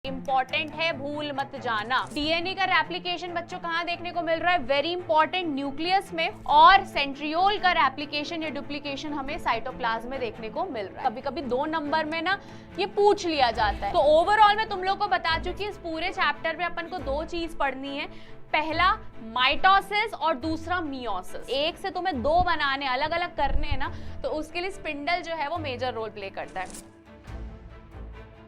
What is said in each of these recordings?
Important है, भूल मत जाना। डीएनए का रेप्लिकेशन बच्चों कहाँ देखने को मिल रहा है? वेरी इंपॉर्टेंट, न्यूक्लियस में। और सेंट्रियोल का रेप्लिकेशन या डुप्लीकेशन हमें साइटोप्लाज्म में देखने को मिल रहा है। कभी कभी 2 नंबर में ना ये पूछ लिया जाता है। तो ओवरऑल मैं तुम लोग को बता चुकी हूँ, इस पूरे चैप्टर में अपन को 2 चीज पढ़नी है। पहला माइटोसिस और दूसरा मियोसिस। एक से तुम्हें 2 बनाने, अलग अलग करने हैं ना, तो उसके लिए स्पिंडल जो है वो मेजर रोल प्ले करता है।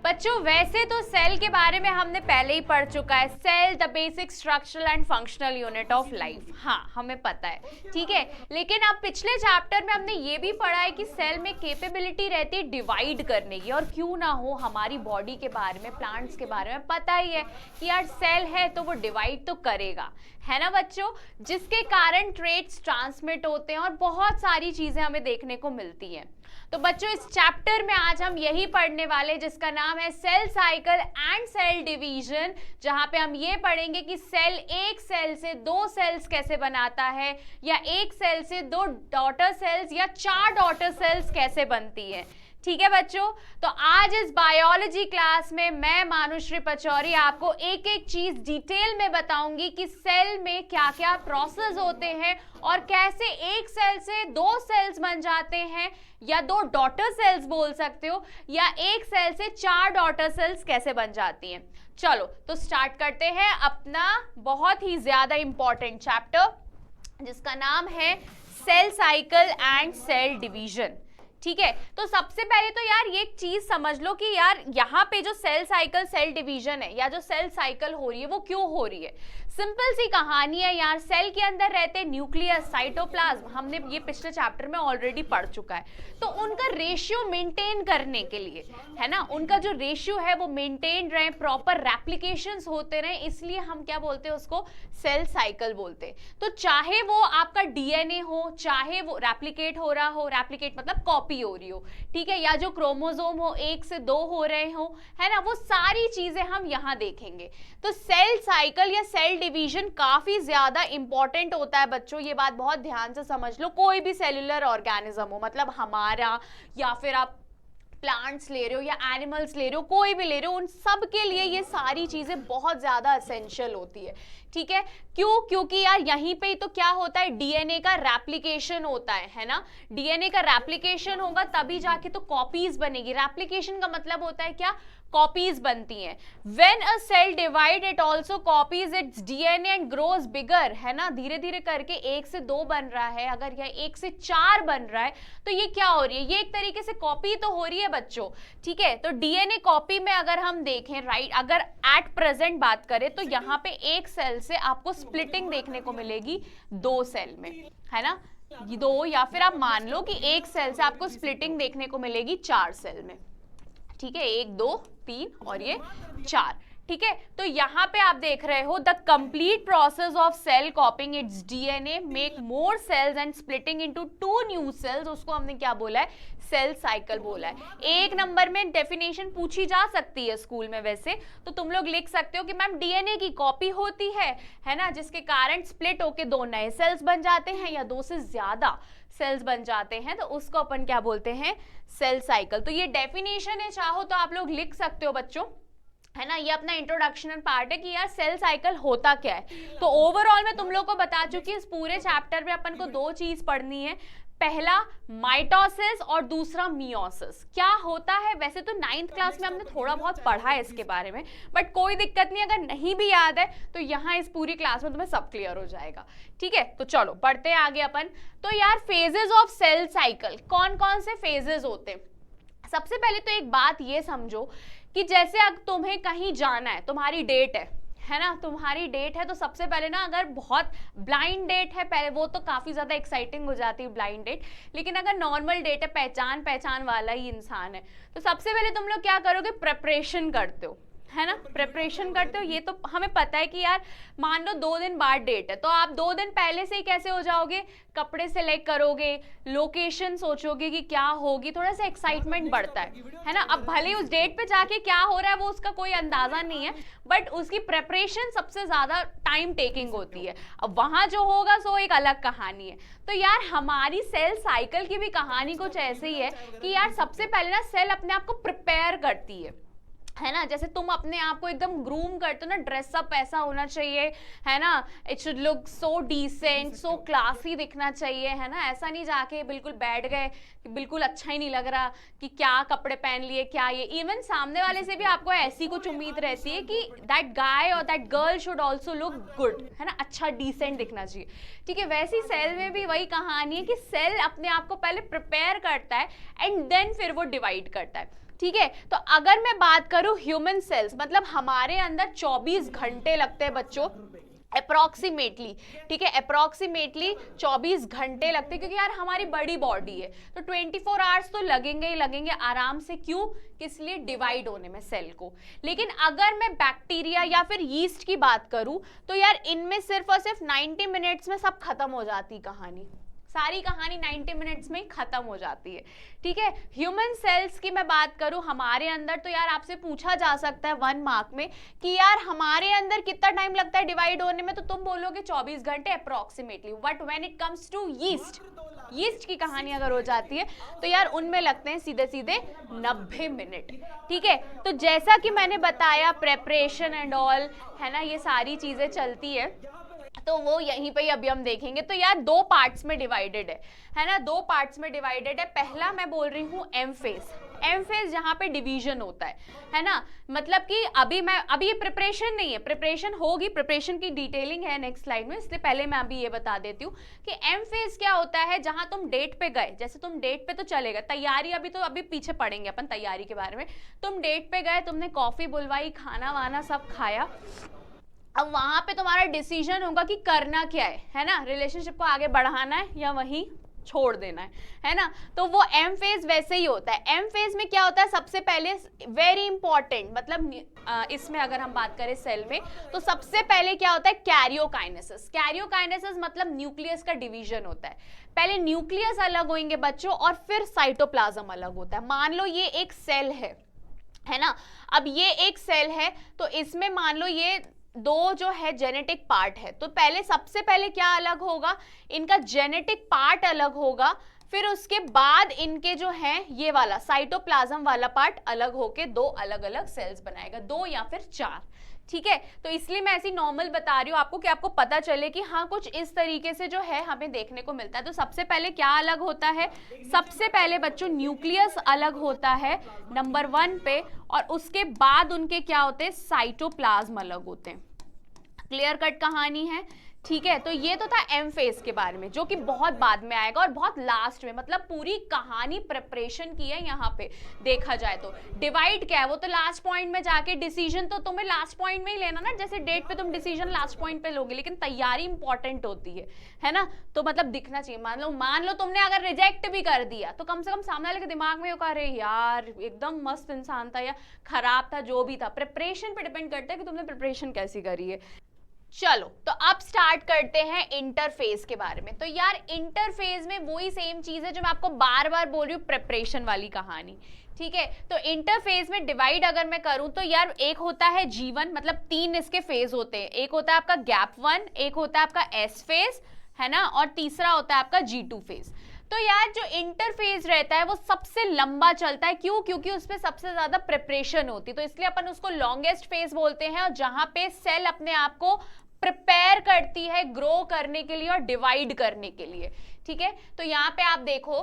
बच्चों वैसे तो सेल के बारे में हमने पहले ही पढ़ चुका है, cell the basic structural and functional unit of life. हाँ, हमें पता है, ठीक है। लेकिन अब पिछले चैप्टर में हमने ये भी पढ़ा है कि सेल में कैपेबिलिटी रहती है डिवाइड करने की। और क्यों ना हो, हमारी बॉडी के बारे में, प्लांट्स के बारे में पता ही है कि यार सेल है तो वो डिवाइड तो करेगा, है ना बच्चों, जिसके कारण ट्रेट्स ट्रांसमिट होते हैं और बहुत सारी चीजें हमें देखने को मिलती हैं। तो बच्चों इस चैप्टर में आज हम यही पढ़ने वाले, जिसका नाम है cell cycle and cell division, जहां पे हम ये पढ़ेंगे कि सेल एक सेल से 2 सेल्स कैसे बनाता है, या एक सेल से 2 डॉटर सेल्स या 4 डॉटर सेल्स कैसे बनती है। ठीक है बच्चों, तो आज इस बायोलॉजी क्लास में मैं मानुश्री पचौरी आपको एक एक चीज डिटेल में बताऊंगी कि सेल में क्या क्या प्रोसेस होते हैं और कैसे एक सेल से 2 सेल्स बन जाते हैं, या 2 डॉटर सेल्स बोल सकते हो, या एक सेल से 4 डॉटर सेल्स कैसे बन जाती हैं। चलो तो स्टार्ट करते हैं अपना बहुत ही ज्यादा इंपॉर्टेंट चैप्टर, जिसका नाम है cell cycle and cell division. ठीक है, तो सबसे पहले तो यार ये चीज समझ लो कि यार यहाँ पे जो सेल साइकिल सेल डिवीजन है, या जो सेल साइकिल हो रही है, वो क्यों हो रही है। सिंपल सी कहानी है यार, सेल के अंदर रहते न्यूक्लियस, साइटोप्लाज्म, हमने ये पिछले चैप्टर में ऑलरेडी पढ़ चुका है। तो उनका रेशियो मेंटेन करने के लिए, है ना, उनका जो रेशियो है वो मेंटेन रहे, प्रॉपर रेप्लिकेशंस होते रहे, इसलिए हम क्या बोलते हैं उसको, सेल साइकिल बोलते हैं। तो चाहे वो आपका डीएनए हो, चाहे वो रेप्लिकेट हो रहा हो, रेप्लिकेट मतलब कॉपी हो रही हो, ठीक है, या जो क्रोमोसोम हो 1 से 2 हो रहे हो, है ना, वो सारी चीजें हम यहाँ देखेंगे। तो सेल साइकिल या सेल डिवीजन काफी ज्यादा इंपॉर्टेंट होता है बच्चों, ये बात बहुत ध्यान से समझ लो। कोई भी सेल्यूलर ऑर्गेनिज्म हो, मतलब हमारा, या फिर आप प्लांट्स ले रहे हो या एनिमल्स ले रहे हो, कोई भी ले रहे हो, उन सब के लिए ये सारी चीजें बहुत ज्यादा एसेंशियल होती है। ठीक है, क्यों? क्योंकि यार यहीं पे ही तो क्या होता है, डीएनए का रेप्लिकेशन होता है ना। डीएनए का रेप्लिकेशन होगा तभी जाके तो कॉपीज बनेगी। रेप्लिकेशन का मतलब होता है क्या, कॉपीज बनती हैं। When a cell divide it also copies its DNA and grows bigger, है ना, धीरे धीरे करके 1 से 2 बन रहा है, अगर यह 1 से 4 बन रहा है, तो ये क्या हो रही है, ये एक तरीके से कॉपी तो हो रही है बच्चों। ठीक है, तो डीएनए कॉपी में अगर हम देखें, राइट, अगर एट प्रेजेंट बात करें, तो यहाँ पे एक सेल से आपको स्प्लिटिंग देखने को मिलेगी 2 सेल में, है ना, 2, या फिर आप मान लो कि एक सेल से आपको स्प्लिटिंग देखने को मिलेगी 4 सेल में। ठीक है, 1 2 3 और ये 4। ठीक है, तो यहाँ पे आप देख रहे हो the complete process of cell copying its DNA make more cells and splitting into 2 new cells, उसको हमने क्या बोला है, सेल साइकिल बोला है। 1 नंबर में डेफिनेशन पूछी जा सकती है स्कूल में वैसे, तो तुम लोग लिख सकते हो कि मैम डीएनए की कॉपी होती है ना, जिसके कारण स्प्लिट होके 2 नए सेल्स बन जाते हैं या 2 से ज्यादा सेल्स बन जाते हैं, तो उसको अपन क्या बोलते हैं, सेल साइकिल। तो ये डेफिनेशन है, चाहो तो आप लोग लिख सकते हो बच्चों, है ना। ये अपना इंट्रोडक्शन पार्ट है कि यार सेल साइकिल होता क्या है। तो ओवरऑल मैं तुम लोग को बता चुकी हूँ, इस पूरे चैप्टर में अपन को 2 चीज पढ़नी है। पहला माइटोसिस और दूसरा मियोसिस। क्या होता है, वैसे तो 9th क्लास में हमने थोड़ा बहुत पढ़ा है इसके बारे में, बट कोई दिक्कत नहीं, अगर नहीं भी याद है तो यहाँ इस पूरी क्लास में तुम्हें सब क्लियर हो जाएगा। ठीक है, तो चलो बढ़ते हैं आगे अपन। तो यार फेजेस ऑफ सेल साइकिल, कौन कौन से फेजेस होते हैं। सबसे पहले तो एक बात ये समझो कि जैसे अगर तुम्हें कहीं जाना है, तुम्हारी डेट है ना, तुम्हारी डेट है, तो सबसे पहले ना, अगर बहुत ब्लाइंड डेट है, पहले वो तो काफी ज्यादा एक्साइटिंग हो जाती है ब्लाइंड डेट, लेकिन अगर नॉर्मल डेट है, पहचान वाला ही इंसान है, तो सबसे पहले तुम लोग क्या करोगे, प्रिपरेशन करते हो, है ना, प्रिपरेशन करते हो। ये तो हमें पता है कि यार मान लो 2 दिन बाद डेट है, तो आप 2 दिन पहले से ही कैसे हो जाओगे, कपड़े सेलेक्ट करोगे, लोकेशन सोचोगे कि क्या होगी, थोड़ा सा एक्साइटमेंट बढ़ता है ना। अब भले उस डेट पे जाके क्या हो रहा है वो उसका कोई अंदाजा नहीं है, बट उसकी प्रिपरेशन सबसे ज्यादा टाइम टेकिंग होती है। अब वहां जो होगा सो एक अलग कहानी है। तो यार हमारी सेल साइकिल की भी कहानी कुछ ऐसे ही है कि यार सबसे पहले ना सेल अपने आप को प्रिपेयर करती है ना, जैसे तुम अपने आप को एकदम ग्रूम करते हो ना, ड्रेसअप ऐसा होना चाहिए, है ना, it should look so decent, so classy दिखना चाहिए, है ना, ऐसा नहीं जाके बिल्कुल बैठ गए कि बिल्कुल अच्छा ही नहीं लग रहा कि क्या कपड़े पहन लिए, क्या ये, इवन सामने वाले से भी आपको ऐसी कुछ उम्मीद रहती है कि दैट गाय और that girl should also look good, है ना, अच्छा डिसेंट दिखना चाहिए, ठीक है। वैसी सेल में भी वही कहानी है कि सेल अपने आप को पहले प्रिपेयर करता है एंड देन फिर वो डिवाइड करता है, ठीक है। तो अगर मैं बात करूं ह्यूमन सेल्स, मतलब हमारे अंदर 24 घंटे लगते हैं बच्चों, अप्रोक्सीमेटली, ठीक है, अप्रोक्सीमेटली 24 घंटे लगते हैं, क्योंकि यार हमारी बड़ी बॉडी है तो 24 आवर्स तो लगेंगे ही लगेंगे आराम से, क्यों, किस लिए, डिवाइड होने में सेल को। लेकिन अगर मैं बैक्टीरिया या फिर यीस्ट की बात करूं तो यार इनमें सिर्फ और सिर्फ 90 मिनट्स में सब खत्म हो जाती कहानी, सारी कहानी 90 मिनट्स में खत्म हो जाती है, ठीक है। ह्यूमन सेल्स की मैं बात करूं हमारे अंदर, तो यार आपसे पूछा जा सकता है 1 मार्क में कि यार हमारे अंदर कितना टाइम लगता है डिवाइड होने में, तो तुम बोलोगे 24 घंटे approximately, but when it comes to yeast, yeast की कहानी अगर हो जाती है तो यार उनमें लगते हैं सीधे सीधे 90 मिनट, ठीक है। तो जैसा कि मैंने बताया प्रेपरेशन एंड ऑल, है ना, ये सारी चीजें चलती है, तो वो यहीं पे ही अभी हम देखेंगे। तो यार 2 पार्ट्स में डिवाइडेड है ना, 2 पार्ट्स में डिवाइडेड है। पहला मैं बोल रही हूँ एम फेज, एम फेज जहाँ पे डिवीजन होता है ना, मतलब कि अभी ये प्रिपरेशन नहीं है, प्रिपरेशन होगी, प्रिपरेशन की डिटेलिंग है नेक्स्ट स्लाइड में, इसलिए पहले मैं अभी ये बता देती हूँ कि एम फेज क्या होता है, जहां तुम डेट पे गए, जैसे तुम डेट पे तो चलेगा, तैयारी अभी पीछे पढ़ेंगे अपन तैयारी के बारे में, तुम डेट पे गए, तुमने कॉफी बुलवाई, खाना वाना सब खाया, अब वहां पे तुम्हारा डिसीजन होगा कि करना क्या है ना, रिलेशनशिप को आगे बढ़ाना है या वहीं छोड़ देना है ना। तो वो एम फेज वैसे ही होता है। एम फेज में क्या होता है, सबसे पहले वेरी इंपॉर्टेंट, मतलब इसमें अगर हम बात करें सेल में, तो सबसे पहले क्या होता है, कैरियोकाइनेसिस। कैरियोकाइनेसिस मतलब न्यूक्लियस का डिवीजन होता है। पहले न्यूक्लियस अलग होंगे बच्चों और फिर साइटोप्लाज्म अलग होता है। मान लो ये एक सेल है ना, अब ये एक सेल है तो इसमें मान लो ये 2 जो है जेनेटिक पार्ट है, तो पहले सबसे पहले क्या अलग होगा, इनका जेनेटिक पार्ट अलग होगा, फिर उसके बाद इनके जो है ये वाला साइटोप्लाज्म वाला पार्ट अलग होके 2 अलग अलग सेल्स बनाएगा, 2 या फिर 4, ठीक है। तो इसलिए मैं ऐसी नॉर्मल बता रही हूँ आपको कि आपको पता चले कि हाँ कुछ इस तरीके से जो है हमें देखने को मिलता है। तो सबसे पहले क्या अलग होता है, सबसे पहले बच्चों न्यूक्लियस अलग होता है नंबर 1 पे, और उसके बाद उनके क्या होते हैं, साइटोप्लाज्म अलग होते हैं। क्लियर कट कहानी है, ठीक है। तो ये तो था एम फेज के बारे में, जो कि बहुत बाद में आएगा और बहुत लास्ट में, मतलब पूरी कहानी प्रिपरेशन की है यहाँ पे देखा जाए तो। डिवाइड क्या है, वो तो लास्ट पॉइंट में जाके, डिसीजन तो तुम्हें लास्ट पॉइंट में ही लेना ना, जैसे डेट पे तुम डिसीजन लास्ट पॉइंट पे लोगे, लेकिन तैयारी इंपॉर्टेंट होती है ना। तो मतलब दिखना चाहिए, मान लो तुमने अगर रिजेक्ट भी कर दिया तो कम से कम सामने वाले के दिमाग में होगा अरे यार एकदम मस्त इंसान था या खराब था, जो भी था। प्रिपरेशन पे डिपेंड करता है कि तुमने प्रिपरेशन कैसी करी है। चलो तो अब स्टार्ट करते हैं इंटरफेज के बारे में। तो यार इंटरफेज में वही सेम चीज है जो मैं आपको बार बार बोल रही हूँ, प्रिपरेशन वाली कहानी, ठीक है। तो इंटरफेज में डिवाइड अगर मैं करूं तो यार एक होता है G1, मतलब 3 इसके फेज होते हैं, एक होता है आपका गैप 1, एक होता है आपका S फेज, है ना, और तीसरा होता है आपका G2 फेज। तो यार जो इंटरफेज रहता है वो सबसे लंबा चलता है, क्यों, क्योंकि उसमें सबसे ज्यादा प्रिपरेशन होती है, तो इसलिए अपन उसको लॉन्गेस्ट फेज बोलते हैं, और जहां पे सेल अपने आप को प्रिपेयर करती है ग्रो करने के लिए और डिवाइड करने के लिए, ठीक है। तो यहाँ पे आप देखो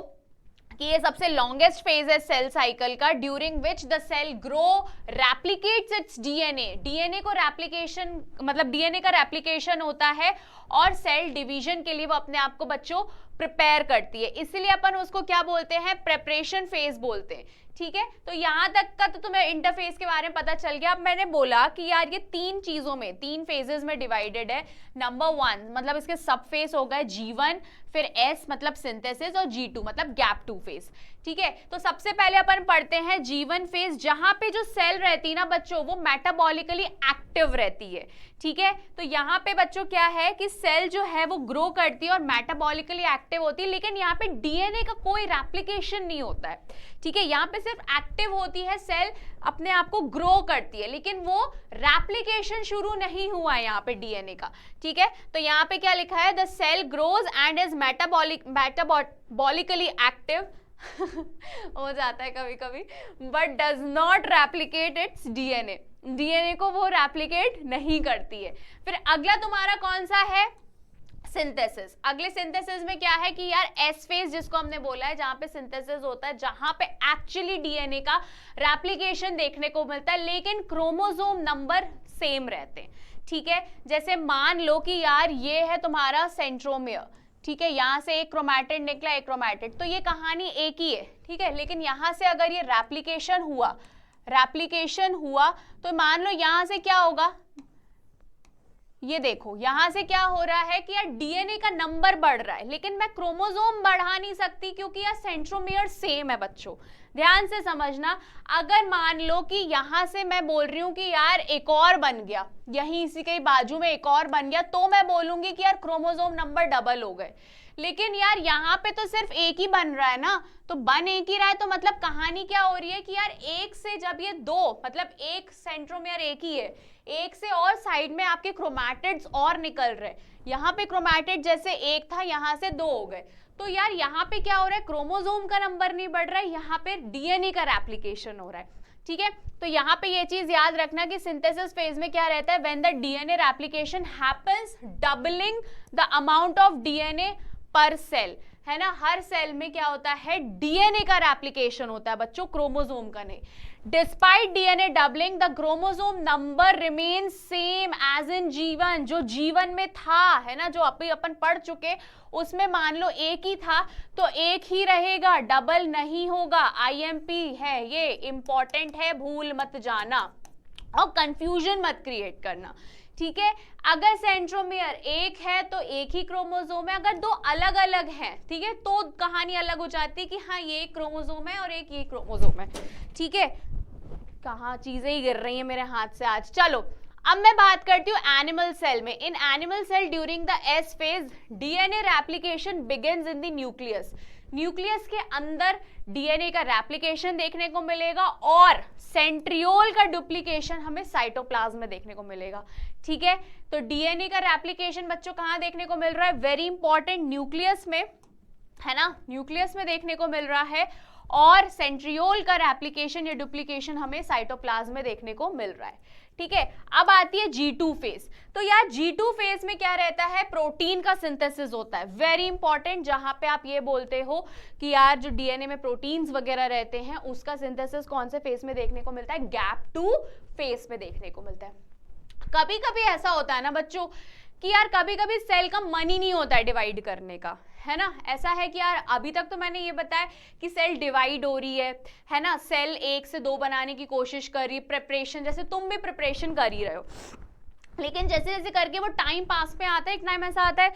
कि ये सबसे लॉन्गेस्ट फेज है सेल साइकिल का, during which the cell grow replicates its DNA. DNA को रेप्लिकेशन, मतलब डीएनए का रेप्लिकेशन होता है और सेल डिवीजन के लिए वो अपने आप को बच्चों प्रिपेयर करती है, इसीलिए अपन उसको क्या बोलते हैं, प्रिपरेशन फेज बोलते हैं, ठीक है। तो यहां तक का तो तुम्हें इंटरफेस के बारे में पता चल गया। अब मैंने बोला कि यार ये 3 चीजों में, 3 फेजेस में डिवाइडेड है। नंबर 1 मतलब इसके सब फेज हो गए G1, फिर S मतलब सिंथेसिस, और G2 मतलब गैप 2 फेज, ठीक है। तो सबसे पहले अपन पढ़ते हैं G1 फेज, जहां पे जो सेल रहती है ना बच्चों वो मेटाबॉलिकली एक्टिव रहती है, ठीक है। तो यहाँ पे बच्चों क्या है कि सेल जो है वो ग्रो करती है और मेटाबॉलिकली एक्टिव होती है, लेकिन यहाँ पे डीएनए का कोई रेप्लिकेशन नहीं होता है, ठीक है। यहाँ पे सिर्फ एक्टिव होती है, सेल अपने आप को ग्रो करती है, लेकिन वो रेप्लिकेशन शुरू नहीं हुआ है यहाँ पे डीएनए का, ठीक है। तो यहाँ पे क्या लिखा है, the cell grows and is metabolically active, हो जाता है कभी कभी, but does not replicate its DNA, DNA को वो रेप्लिकेट नहीं करती है। फिर अगला तुम्हारा कौन सा है, सिंथेसिस। अगले सिंथेसिस में क्या है कि यार एस फेज जिसको हमने बोला है, जहां पे सिंथेसिस होता है, जहां पे एक्चुअली डीएनए का रेप्लिकेशन देखने को मिलता है लेकिन क्रोमोसोम नंबर सेम रहते हैं, ठीक है। जैसे मान लो कि यार ये है तुम्हारा सेंट्रोमियर, ठीक है, यहां से एक क्रोमैटिड निकला, एक क्रोमैटिड, तो ये कहानी एक ही है, ठीक है। लेकिन यहां से अगर ये रेप्लिकेशन हुआ तो मान लो यहां से क्या होगा, ये देखो यहां से क्या हो रहा है कि यार डीएनए का नंबर बढ़ रहा है लेकिन मैं क्रोमोसोम बढ़ा नहीं सकती क्योंकि यार सेंट्रोमियर सेम है बच्चों, ध्यान से समझना। अगर मान लो कि यहां से मैं बोल रही हूं कि यार एक और बन गया, यहीं इसी के बाजू में एक और बन गया, तो मैं बोलूंगी कि यार क्रोमोसोम नंबर डबल हो गए। लेकिन यार यहाँ पे तो सिर्फ एक ही बन रहा है ना, तो बन एक ही रहा है, तो मतलब कहानी क्या हो रही है कि यार एक से जब ये दो, मतलब एक सेंट्रोमियर एक ही है, एक से और साइड में आपके क्रोमैटिड्स और निकल रहे, यहाँ पे क्रोमैटिड जैसे एक था यहाँ से दो हो गए, तो यार यहाँ पे क्या हो रहा है, क्रोमोसोम का नंबर नहीं बढ़ रहा है, यहाँ पे डीएनए का रेप्लिकेशन हो रहा है, ठीक है। तो यहाँ पे ये चीज याद रखना कि सिंथेसिस फेज में क्या रहता है, when the DNA replication happens, doubling the amount of DNA पर सेल, है ना। हर सेल में क्या होता है, डीएनए का रेप्लिकेशन होता है बच्चों, क्रोमोसोम का नहीं। Despite DNA doubling the chromosome number remain same as in जीवन, जो जीवन में था, है ना, जो अभी अपन पढ़ चुके, उसमें मान लो एक ही था तो एक ही रहेगा, डबल नहीं होगा। आईएमपी है, ये इंपॉर्टेंट है, भूल मत जाना और कंफ्यूजन मत क्रिएट करना, ठीक है। अगर सेंट्रोमियर एक है तो एक ही क्रोमोसोम है, अगर दो अलग अलग हैं, ठीक है, तो कहानी अलग हो जाती है कि हाँ ये एक क्रोमोसोम है और एक ये क्रोमोसोम है, ठीक है। कहाँ चीजें ही गिर रही हैं मेरे हाथ से आज। चलो अब मैं बात करती हूँ एनिमल सेल में। In animal cell during the S phase DNA replication begins in the nucleus, nucleus के अंदर डीएनए का रेप्लिकेशन देखने को मिलेगा और सेंट्रियोल का डुप्लीकेशन हमें साइटोप्लाज्म में देखने को मिलेगा, ठीक है। तो डीएनए का रेप्लिकेशन बच्चों कहाँ देखने को मिल रहा है, वेरी इंपॉर्टेंट, न्यूक्लियस में, है ना, न्यूक्लियस में देखने को मिल रहा है, और सेंट्रियोल का रेप्लिकेशन या डुप्लीकेशन हमें साइटोप्लाज्म में देखने को मिल रहा है, ठीक है। अब आती है G2 फेज। तो यार G2 फेज में क्या रहता है, प्रोटीन का सिंथेसिस होता है, वेरी इंपॉर्टेंट, जहां पे आप ये बोलते हो कि यार जो डीएनए में प्रोटीन्स वगैरह रहते हैं उसका सिंथेसिस कौन से फेज में देखने को मिलता है, गैप 2 फेज में देखने को मिलता है। कभी कभी ऐसा होता है ना बच्चों कि यार कभी कभी सेल का मन ही नहीं होता है डिवाइड करने का, है ना। ऐसा है कि यार अभी तक तो मैंने ये बताया कि सेल डिवाइड हो रही है ना, सेल 1 से 2 बनाने की कोशिश कर रही है, प्रिपरेशन, जैसे तुम भी प्रिपरेशन कर ही रहे हो, लेकिन जैसे जैसे करके वो टाइम पास पे आता है, एक टाइम ऐसा आता है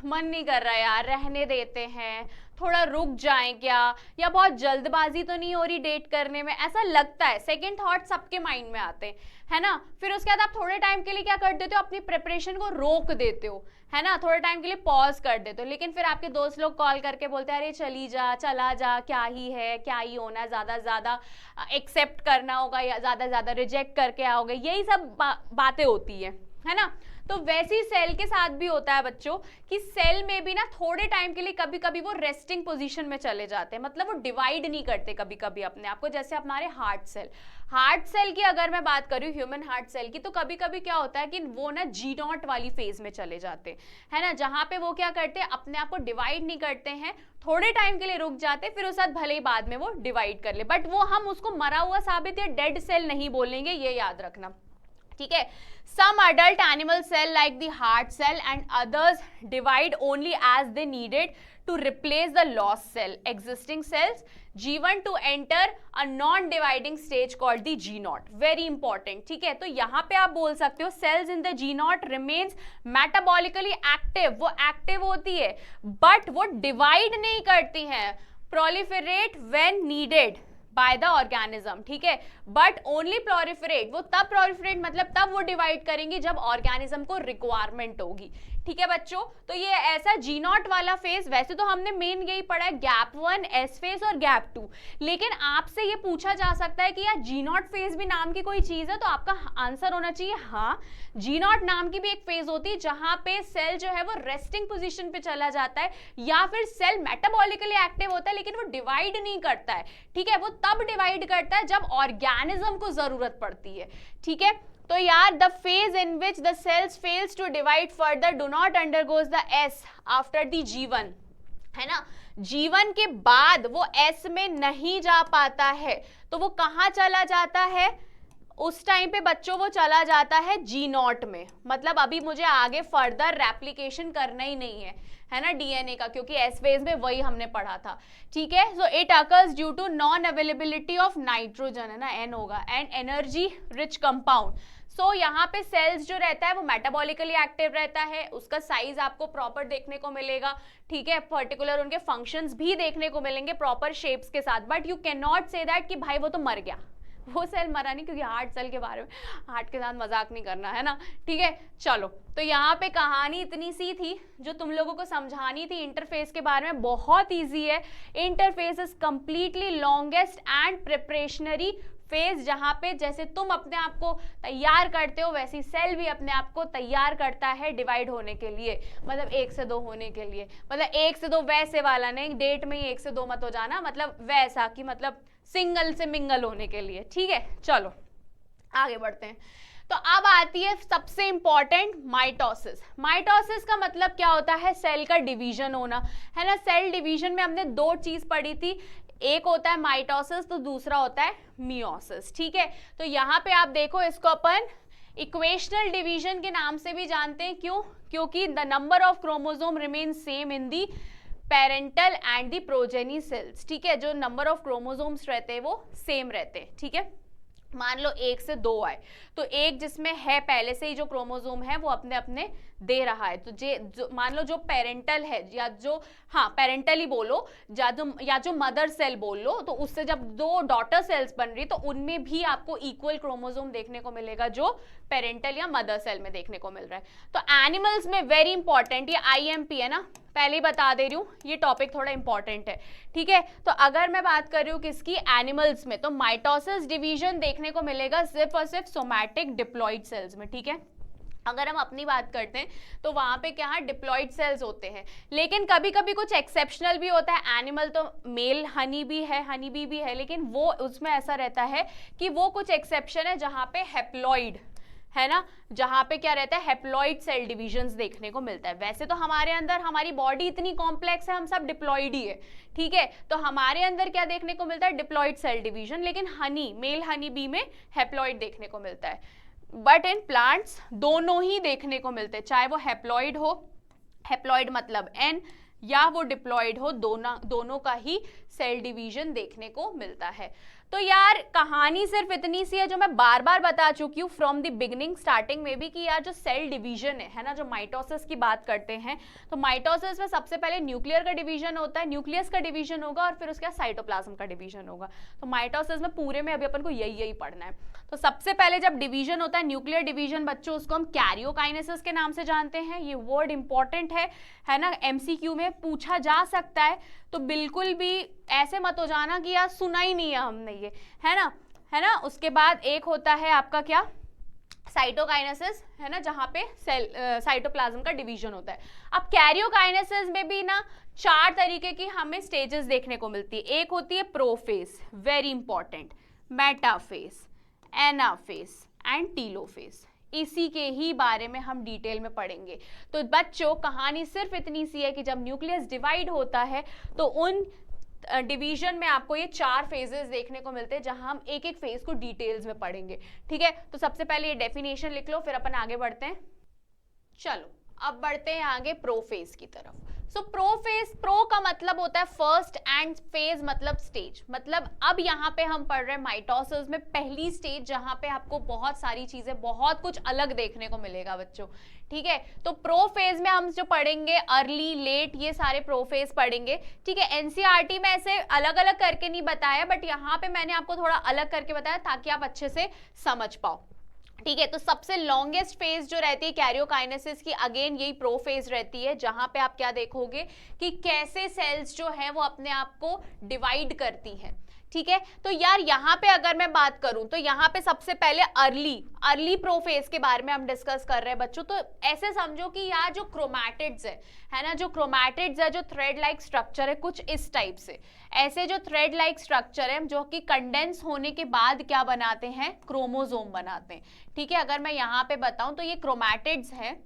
मन नहीं कर रहा यार, रहने देते हैं, थोड़ा रुक जाएं क्या, या बहुत जल्दबाजी तो नहीं हो रही डेट करने में, ऐसा लगता है, सेकंड थॉट सबके माइंड में आते हैं, है ना। फिर उसके बाद आप थोड़े टाइम के लिए क्या कर देते हो, अपनी प्रिपरेशन को रोक देते हो, है ना, थोड़े टाइम के लिए पॉज कर देते हो, लेकिन फिर आपके दोस्त लोग कॉल करके बोलते हैं अरे चली जा, चला जा, क्या ही है, क्या ही होना है, ज्यादा ज्यादा एक्सेप्ट करना होगा या ज्यादा ज्यादा रिजेक्ट करके आओगे, यही सब बातें होती है ना। तो वैसे ही सेल के साथ भी होता है बच्चों कि सेल में भी ना थोड़े टाइम के लिए कभी कभी वो रेस्टिंग पोजीशन में चले जाते हैं, मतलब वो डिवाइड नहीं करते कभी कभी अपने आप को, जैसे हमारे हार्ट सेल की अगर मैं बात करूं, ह्यूमन हार्ट सेल की, तो कभी कभी क्या होता है कि वो ना G0 वाली फेज में चले जाते हैं, है ना, जहां पे वो क्या करते हैं, अपने आप को डिवाइड नहीं करते हैं, थोड़े टाइम के लिए रुक जाते, फिर उस बाद भले ही बाद में वो डिवाइड कर ले, बट वो हम उसको मरा हुआ साबित या डेड सेल नहीं बोलेंगे, ये याद रखना, ठीक है। Some adult animal cell like the heart cell and others divide only as they needed to replace the lost cell, existing cells, G1 to enter a non-dividing stage called the G0. Very important, ठीक है। तो यहाँ पे आप बोल सकते हो cells in the G0 remains metabolically active, वो active होती है, but वो divide नहीं करती हैं, proliferate when needed, by the organism, ठीक है, बट ओनली प्रोलिफरेट, वो तब प्रोलिफरेट मतलब तब वो डिवाइड करेंगी जब ऑर्गेनिज्म को रिक्वायरमेंट होगी, ठीक है बच्चों। तो ये ऐसा जी नॉट वाला फेज, वैसे तो हमने मेन यही पढ़ा है गैप 1, एस फेज और गैप 2, लेकिन आपसे ये पूछा जा सकता है कि यार जी नॉट फेज भी नाम की कोई चीज है, तो आपका आंसर होना चाहिए हाँ, जी नॉट नाम की भी एक फेज होती है जहां पे सेल जो है वो रेस्टिंग पोजीशन पे चला जाता है, या फिर सेल मेटाबॉलिकली एक्टिव होता है लेकिन वो डिवाइड नहीं करता है, ठीक है, वो तब डिवाइड करता है जब ऑर्गेनिज्म को जरूरत पड़ती है, ठीक है। तो यार the phase in which the cells fails to divide further do not undergoes the S after the G1, है ना, G1 के बाद वो S में नहीं जा पाता है, तो वो कहां चला जाता है, उस टाइम पे बच्चों वो चला जाता है G0 में, मतलब अभी मुझे आगे फर्दर रेप्लिकेशन करना ही नहीं है ना डीएनए का, क्योंकि एस फेज में वही हमने पढ़ा था, ठीक है। So it occurs due to non availability of nitrogen, है ना, एन होगा, and energy rich compound. So यहाँ पे सेल्स जो रहता है वो मेटाबॉलिकली एक्टिव रहता है, उसका साइज आपको प्रॉपर देखने को मिलेगा, ठीक है, पर्टिकुलर उनके फंक्शंस भी देखने को मिलेंगे प्रॉपर शेप्स के साथ, but you can not say that कि भाई वो तो मर गया, वो सेल मरा नहीं, क्योंकि हार्ट सेल के बारे में, हार्ट के साथ मजाक नहीं करना, है ना, ठीक है। चलो, तो यहाँ पे कहानी इतनी सी थी जो तुम लोगों को समझानी थी इंटरफेस के बारे में, बहुत इजी है। Interface is completely longest and preparationary phase, जहां पे जैसे तुम अपने आप को तैयार करते हो वैसी सेल भी अपने आप को तैयार करता है डिवाइड होने के लिए, मतलब 1 से 2 होने के लिए, मतलब 1 से 2 वैसे वाला नहीं, डेट में ही 1 से 2 मत हो जाना, मतलब वैसा कि मतलब सिंगल से मिंगल होने के लिए, ठीक है। चलो आगे बढ़ते हैं। तो अब आती है सबसे इंपॉर्टेंट माइटोसिस। माइटोसिस का मतलब क्या होता है, सेल का डिवीजन होना, है ना। सेल डिवीजन में हमने 2 चीज पढ़ी थी, एक होता है माइटोसिस तो दूसरा होता है मियोसिस, ठीक है। तो यहाँ पे आप देखो, इसको अपन इक्वेशनल डिवीजन के नाम से भी जानते हैं, क्यों, क्योंकि the number of chromosome remain same in the parental and the progeny cells, ठीक है, जो नंबर ऑफ क्रोमोसोम्स रहते हैं वो सेम रहते हैं, ठीक है। मान लो 1 से 2 आए, तो एक जिसमें है पहले से ही जो क्रोमोसोम है वो अपने अपने दे रहा है, तो जो मान लो जो पेरेंटल है, या जो, हाँ पेरेंटल ही बोलो, या जो मदर सेल बोल लो, तो उससे जब 2 डॉटर सेल्स बन रही तो उनमें भी आपको इक्वल क्रोमोसोम देखने को मिलेगा जो पेरेंटल या मदर सेल में देखने को मिल रहा है। तो एनिमल्स में वेरी इंपॉर्टेंट, ये IMP है ना, पहले ही बता दे रही हूँ, ये टॉपिक थोड़ा इंपॉर्टेंट है, ठीक है। तो अगर मैं बात कर रही हूँ किसकी, एनिमल्स में, तो माइटोसिस डिवीजन देखने को मिलेगा सिर्फ और सिर्फ सोमैटिक डिप्लॉइड सेल्स में, ठीक है। अगर हम अपनी बात करते हैं तो वहां पे क्या है, डिप्लॉइड सेल्स होते हैं, लेकिन कभी कभी कुछ एक्सेप्शनल भी होता है। एनिमल तो मेल हनी भी है, हनी बी भी है, लेकिन वो उसमें ऐसा रहता है कि वो कुछ एक्सेप्शन है जहां पे हेप्लॉइड, है ना, जहां पे क्या रहता है, हेप्लॉइड सेल डिविजन्स देखने को मिलता है। वैसे तो हमारे अंदर, हमारी बॉडी इतनी कॉम्प्लेक्स है, हम सब डिप्लॉइड ही है, ठीक है, तो हमारे अंदर क्या देखने को मिलता है, डिप्लॉइड सेल डिवीजन, लेकिन हनी, मेल हनी बी में हेप्लॉइड देखने को मिलता है। बट इन प्लांट्स दोनों ही देखने को मिलते हैं, चाहे वो हेप्लॉइड हो, हेप्लॉइड मतलब एन, या वो डिप्लॉइड हो, दोनों का ही सेल डिवीजन देखने को मिलता है। तो यार कहानी सिर्फ इतनी सी है जो मैं बार बार बता चुकी हूँ फ्रॉम द बिगिनिंग, स्टार्टिंग में भी, कि यार जो सेल डिवीजन है ना, जो माइटोसिस की बात करते हैं, तो माइटोसिस में सबसे पहले न्यूक्लियर का डिवीजन होता है, न्यूक्लियस का डिवीजन होगा, और फिर उसके बाद साइटोप्लाज्म का डिवीजन होगा। तो माइटोसिस में पूरे में अभी अपन को यही पढ़ना है। तो सबसे पहले जब डिवीजन होता है, न्यूक्लियर डिवीजन बच्चों, उसको हम कैरियोकाइनेसिस के नाम से जानते हैं। ये वर्ड इंपॉर्टेंट है ना, MCQ में पूछा जा सकता है, तो बिल्कुल भी ऐसे मत हो जाना कि यार सुना ही नहीं है हमने ये, है ना। उसके बाद एक होता है आपका क्या, साइटोकाइनेसिस, है ना, जहां पे सेल साइटोप्लाज्म का डिवीजन होता है। अब कैरियोकाइनेसिस में भी ना 4 तरीके की हमें स्टेजेस देखने को मिलती है। एक होती है prophase, very important, metaphase, anaphase and telophase. इसी के ही बारे में हम डिटेल में पढ़ेंगे। तो बच्चों कहानी सिर्फ इतनी सी है कि जब न्यूक्लियस डिवाइड होता है तो उन डिवीजन में आपको ये 4 फेजेस देखने को मिलते हैं, जहां हम एक एक फेज को डिटेल्स में पढ़ेंगे, ठीक है। तो सबसे पहले ये डेफिनेशन लिख लो, फिर अपन आगे बढ़ते हैं। चलो अब बढ़ते हैं आगे प्रोफेज की तरफ। सो प्रोफेज, प्रो का मतलब होता है फर्स्ट एंड फेज मतलब स्टेज, मतलब अब यहाँ पे हम पढ़ रहे हैं माइटोसिस में पहली स्टेज, जहां पे आपको बहुत सारी चीजें, बहुत कुछ अलग देखने को मिलेगा बच्चों, ठीक है। तो प्रोफेज में हम जो पढ़ेंगे अर्ली, लेट, ये सारे प्रोफेज पढ़ेंगे, ठीक है। एनसीईआरटी में ऐसे अलग अलग करके नहीं बताया, बट यहाँ पे मैंने आपको थोड़ा अलग करके बताया ताकि आप अच्छे से समझ पाओ, ठीक है। तो सबसे लॉन्गेस्ट फेज जो रहती है कैरियोकाइनेसिस की, अगेन यही प्रो फेज रहती है, जहां पे आप क्या देखोगे कि कैसे सेल्स जो है वो अपने आप को डिवाइड करती हैं, ठीक है। तो यार यहाँ पे अगर मैं बात करूं तो यहाँ पे सबसे पहले अर्ली प्रोफेज के बारे में हम डिस्कस कर रहे हैं बच्चों। तो ऐसे समझो कि यार जो क्रोमैटिड्स है ना, जो क्रोमैटिड्स है, जो थ्रेड लाइक स्ट्रक्चर है, कुछ इस टाइप से, ऐसे जो थ्रेड लाइक स्ट्रक्चर है जो कि कंडेंस होने के बाद क्या बनाते हैं, क्रोमोसोम बनाते हैं, ठीक है। अगर मैं यहाँ पे बताऊं तो ये क्रोमैटिड्स है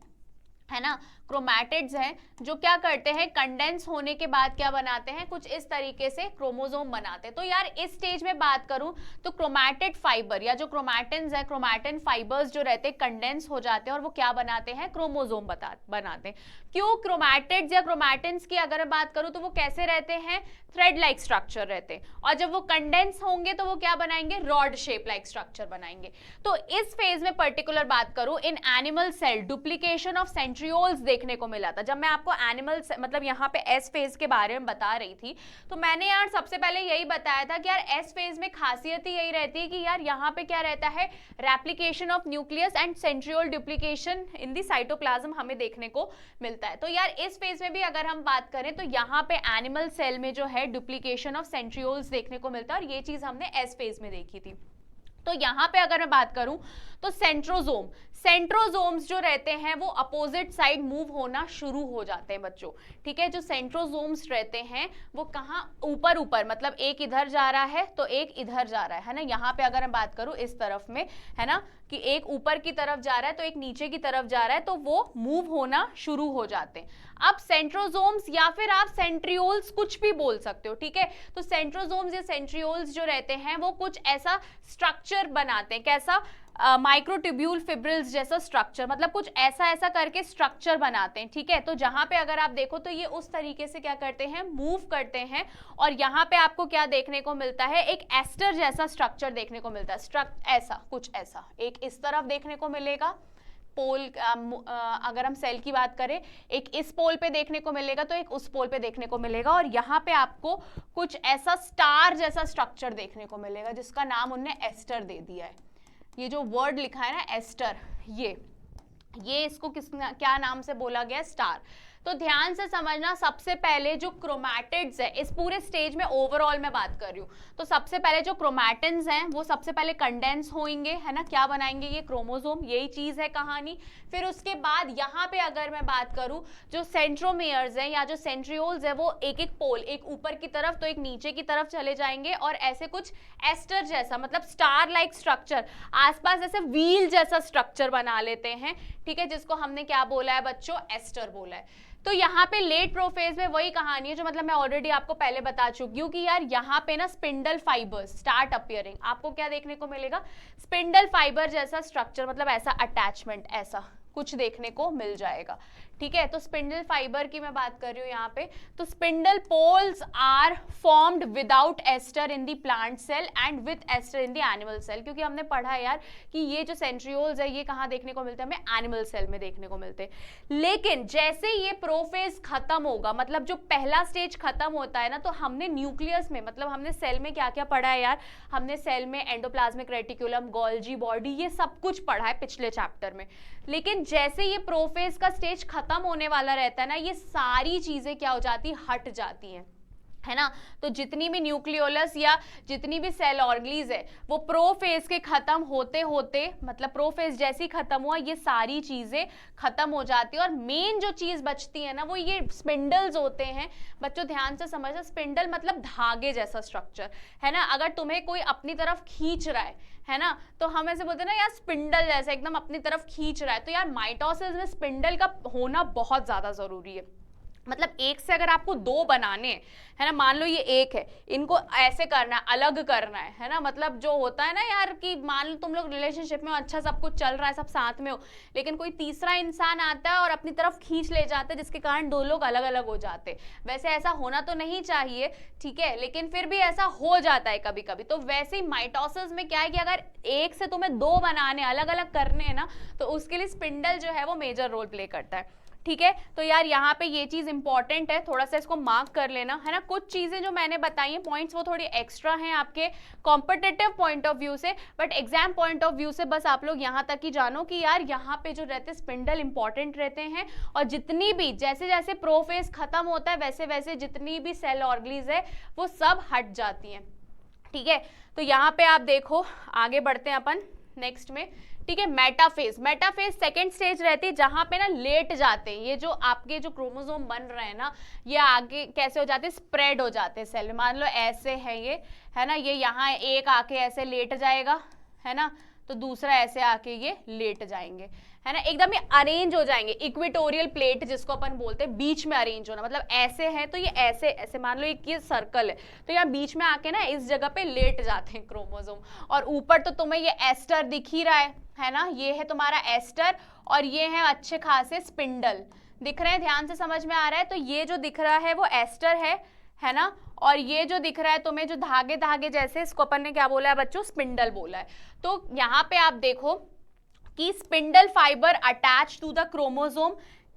ना, क्रोमैटिड्स हैं जो क्या करते हैं, कंडेंस होने के बाद क्या बनाते हैं, कुछ इस तरीके से क्रोमोसोम बनाते हैं। तो यार इस स्टेज में बात करूं तो क्रोमैटिड फाइबर या जो क्रोमैटिन्स है, क्रोमैटिन फाइबर्स जो रहते हैं कंडेंस हो जाते हैं और वो क्या बनाते हैं, क्रोमोसोम बनाते हैं। क्यों क्रोमैटिड्स या क्रोमैटिन्स की अगर मैं बात करूं तो वो कैसे रहते हैं, थ्रेड लाइक स्ट्रक्चर रहते हैं, और जब वो कंडेंस होंगे तो वो क्या बनाएंगे, रॉड शेप लाइक स्ट्रक्चर बनाएंगे। तो इस फेज में पर्टिकुलर बात करूं, in animal cell duplication of centrioles देखने को मिला था। जब मैं आपको एनिमल मतलब यहाँ पे एस फेज के बारे में बता रही थी तो मैंने यार सबसे पहले यही बताया था कि यार एस फेज में खासियत ही यही रहती है कि यार यहाँ पे क्या रहता है, replication of nucleus and centriole duplication in the cytoplasm हमें देखने को मिलता है। तो यार इस फेज में भी अगर हम बात करें तो यहाँ पे एनिमल सेल में जो है डुप्लीकेशन ऑफ सेंट्रियोल्स देखने को मिलता है, और ये चीज हमने एस फेज में देखी थी। तो यहाँ पे अगर मैं बात करूं तो सेंट्रोजोम्स जो रहते हैं वो अपोजिट साइड मूव होना शुरू हो जाते हैं बच्चों, ठीक है। जो सेंट्रोजोम्स रहते हैं वो कहाँ, ऊपर ऊपर, मतलब एक इधर जा रहा है तो एक इधर जा रहा है ना। यहाँ पे अगर मैं बात करूं इस तरफ में, है ना, कि एक ऊपर की तरफ जा रहा है तो एक नीचे की तरफ जा रहा है, तो वो मूव होना शुरू हो जाते हैं। अब सेंट्रोजोम्स या फिर आप सेंट्रियोल्स कुछ भी बोल सकते हो, ठीक है। तो सेंट्रोजोम्स या सेंट्रियोल्स जो रहते हैं वो कुछ ऐसा स्ट्रक्चर बनाते हैं, कैसा, माइक्रोट्यूब्यूल फिब्रिल्स जैसा स्ट्रक्चर, मतलब कुछ ऐसा करके स्ट्रक्चर बनाते हैं, ठीक है। तो जहां पे अगर आप देखो तो ये उस तरीके से क्या करते हैं, मूव करते हैं, और यहाँ पे आपको क्या देखने को मिलता है, एक एस्टर जैसा स्ट्रक्चर देखने को मिलता है, ऐसा कुछ, ऐसा एक इस तरफ देखने को मिलेगा पोल, अगर हम सेल की बात करें, एक इस पोल पे देखने को मिलेगा तो एक उस पोल पे देखने को मिलेगा, और यहाँ पे आपको कुछ ऐसा स्टार जैसा स्ट्रक्चर देखने को मिलेगा जिसका नाम उनने एस्टर दे दिया है। ये जो वर्ड लिखा है ना एस्टर, ये इसको क्या नाम से बोला गया, स्टार। तो ध्यान से समझना, सबसे पहले जो क्रोमैटिड्स है, इस पूरे स्टेज में ओवरऑल मैं बात कर रही हूँ, तो सबसे पहले जो क्रोमैटिन्स हैं वो सबसे पहले कंडेंस होंगे, है ना, क्या बनाएंगे, ये क्रोमोसोम, यही चीज है कहानी। फिर उसके बाद यहाँ पे अगर मैं बात करूँ, जो सेंट्रोमियर्स हैं या जो सेंट्रियोल्स है वो एक एक पोल, एक ऊपर की तरफ तो एक नीचे की तरफ चले जाएंगे, और ऐसे कुछ एस्टर जैसा, मतलब स्टार लाइक स्ट्रक्चर, आसपास ऐसे व्हील जैसा स्ट्रक्चर बना लेते हैं, ठीक है, जिसको हमने क्या बोला है बच्चों, एस्टर बोला है। तो यहाँ पे लेट प्रोफेज में वही कहानी है जो मतलब मैं ऑलरेडी आपको पहले बता चुकी हूँ कि यार यहाँ पे ना स्पिंडल फाइबर्स स्टार्ट अपीयरिंग, आपको क्या देखने को मिलेगा, स्पिंडल फाइबर जैसा स्ट्रक्चर, मतलब ऐसा अटैचमेंट, ऐसा कुछ देखने को मिल जाएगा, ठीक है। तो स्पिंडल फाइबर की मैं बात कर रही हूँ यहाँ पे, तो spindle poles are formed without aster in the plant cell and with aster in the animal cell, क्योंकि हमने पढ़ा है यार कि ये जो सेंट्रियोल्स है ये कहाँ देखने को मिलते हैं, हमें एनिमल सेल में देखने को मिलते हैं। लेकिन जैसे ये प्रोफेज खत्म होगा, मतलब जो पहला स्टेज खत्म होता है ना, तो हमने न्यूक्लियस में, मतलब हमने सेल में क्या क्या पढ़ा है यार, हमने सेल में एंडोप्लाज्मिक रेटिकुलम, गोल्जी बॉडी, ये सब कुछ पढ़ा है पिछले चैप्टर में। लेकिन जैसे ये प्रोफेज का स्टेज खत्म होने वाला रहता है ना, ये सारी चीजें क्या हो जाती, हट जाती हैं, है ना। तो जितनी भी न्यूक्लियोलस या जितनी भी सेल ऑर्गेनीज है वो प्रोफेज के खत्म होते होते, मतलब प्रोफेज जैसे ही खत्म हुआ ये सारी चीजें खत्म हो जाती है, और मेन जो चीज बचती है ना वो ये स्पिंडल्स होते हैं। बच्चों ध्यान से समझना, स्पिंडल मतलब धागे जैसा स्ट्रक्चर, है ना। अगर तुम्हें कोई अपनी तरफ खींच रहा है ना, तो हम ऐसे बोलते हैं ना यार स्पिंडल जैसा एकदम अपनी तरफ खींच रहा है, तो यार माइटोसिस में स्पिंडल का होना बहुत ज्यादा जरूरी है, मतलब एक से अगर आपको दो बनाने हैं, है ना, मान लो ये एक है, इनको ऐसे करना है, अलग करना है ना, मतलब जो होता है ना यार कि मान लो तुम लोग रिलेशनशिप में अच्छा सब कुछ चल रहा है, सब साथ में हो, लेकिन कोई तीसरा इंसान आता है और अपनी तरफ खींच ले जाता है, जिसके कारण दो लोग अलग अलग हो जाते हैं। वैसे ऐसा होना तो नहीं चाहिए, ठीक है, लेकिन फिर भी ऐसा हो जाता है कभी कभी। तो वैसे ही माइटोसिस में क्या है कि अगर एक से तुम्हें दो बनाने, अलग अलग करने हैं ना, तो उसके लिए स्पिंडल जो है वो मेजर रोल प्ले करता है, ठीक है। तो यार यहाँ पे ये चीज इंपॉर्टेंट है, थोड़ा सा इसको मार्क कर लेना, है ना। कुछ चीजें जो मैंने बताई हैं पॉइंट्स, वो थोड़ी एक्स्ट्रा हैं आपके कॉम्पिटिटिव पॉइंट ऑफ व्यू से, but exam point of view से बस आप लोग यहाँ तक ही जानो कि यार यहाँ पे जो रहते स्पिंडल इंपॉर्टेंट रहते हैं, और जितनी भी जैसे जैसे प्रोफेज खत्म होता है वैसे वैसे जितनी भी सेल ऑर्गेनीज है वो सब हट जाती हैं, ठीक है। तो यहाँ पे आप देखो, आगे बढ़ते हैं अपन नेक्स्ट में, ठीक है। मेटाफेज, मेटाफेज सेकेंड स्टेज रहती है जहां पे ना लेट जाते हैं, ये जो आपके जो क्रोमोसोम बन रहे हैं ना, ये आगे कैसे हो जाते हैं, स्प्रेड हो जाते हैं सेल में। मान लो ऐसे है ये, है ना, ये यहाँ एक आके ऐसे लेट जाएगा, है ना, तो दूसरा ऐसे आके ये लेट जाएंगे, है ना, एकदम ये अरेंज हो जाएंगे, इक्वेटोरियल प्लेट जिसको अपन बोलते हैं, बीच में अरेंज होना, मतलब ऐसे है तो ये ऐसे ऐसे, मान लो एक ये सर्कल है तो यहाँ बीच में आके ना इस जगह पे लेट जाते हैं क्रोमोसोम। और ऊपर तो तुम्हें ये एस्टर दिख ही रहा है ना, ये है तुम्हारा एस्टर, और ये है अच्छे खासे स्पिंडल दिख रहे हैं, ध्यान से समझ में आ रहा है। तो ये जो दिख रहा है वो एस्टर है ना, और ये जो दिख रहा है तुम्हें जो धागे धागे जैसे, इसको अपन ने क्या बोला है बच्चों, स्पिंडल बोला है। तो यहाँ पे आप देखो कि spindle fibre attach to the chromosome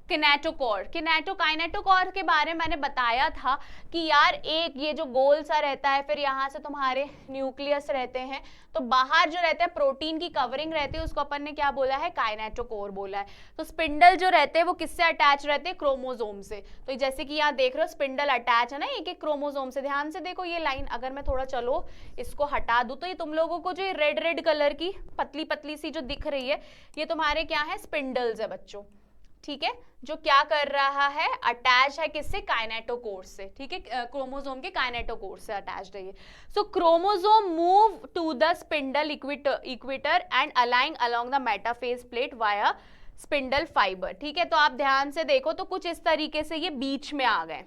kinetochore, kinetochore के बारे में मैंने बताया था कि यार एक ये जो गोल सा रहता है, फिर यहाँ से तुम्हारे न्यूक्लियस रहते हैं, तो बाहर जो रहता है प्रोटीन की कवरिंग रहती है, उसको अपन ने क्या बोला है, काइनेटोकोर बोला है। तो स्पिंडल जो रहते हैं वो किससे अटैच रहते हैं, क्रोमोसोम से। तो जैसे कि यहाँ देख रहे हो स्पिंडल अटैच है ना एक एक क्रोमोसोम से, ध्यान से देखो ये लाइन, अगर मैं थोड़ा चलो इसको हटा दूं तो ये तुम लोगों को जो रेड रेड कलर की पतली पतली सी जो दिख रही है, ये तुम्हारे क्या है, स्पिंडल्स है बच्चों, ठीक है, जो क्या कर रहा है, अटैच है किससे, काइनेटोकोर से, ठीक है, क्रोमोसोम के काइनेटोकोर से अटैच्ड है ये। So chromosome move to the spindle equator and aligning along the metaphase plate via spindle fibre, ठीक है। तो आप ध्यान से देखो तो कुछ इस तरीके से ये बीच में आ गए,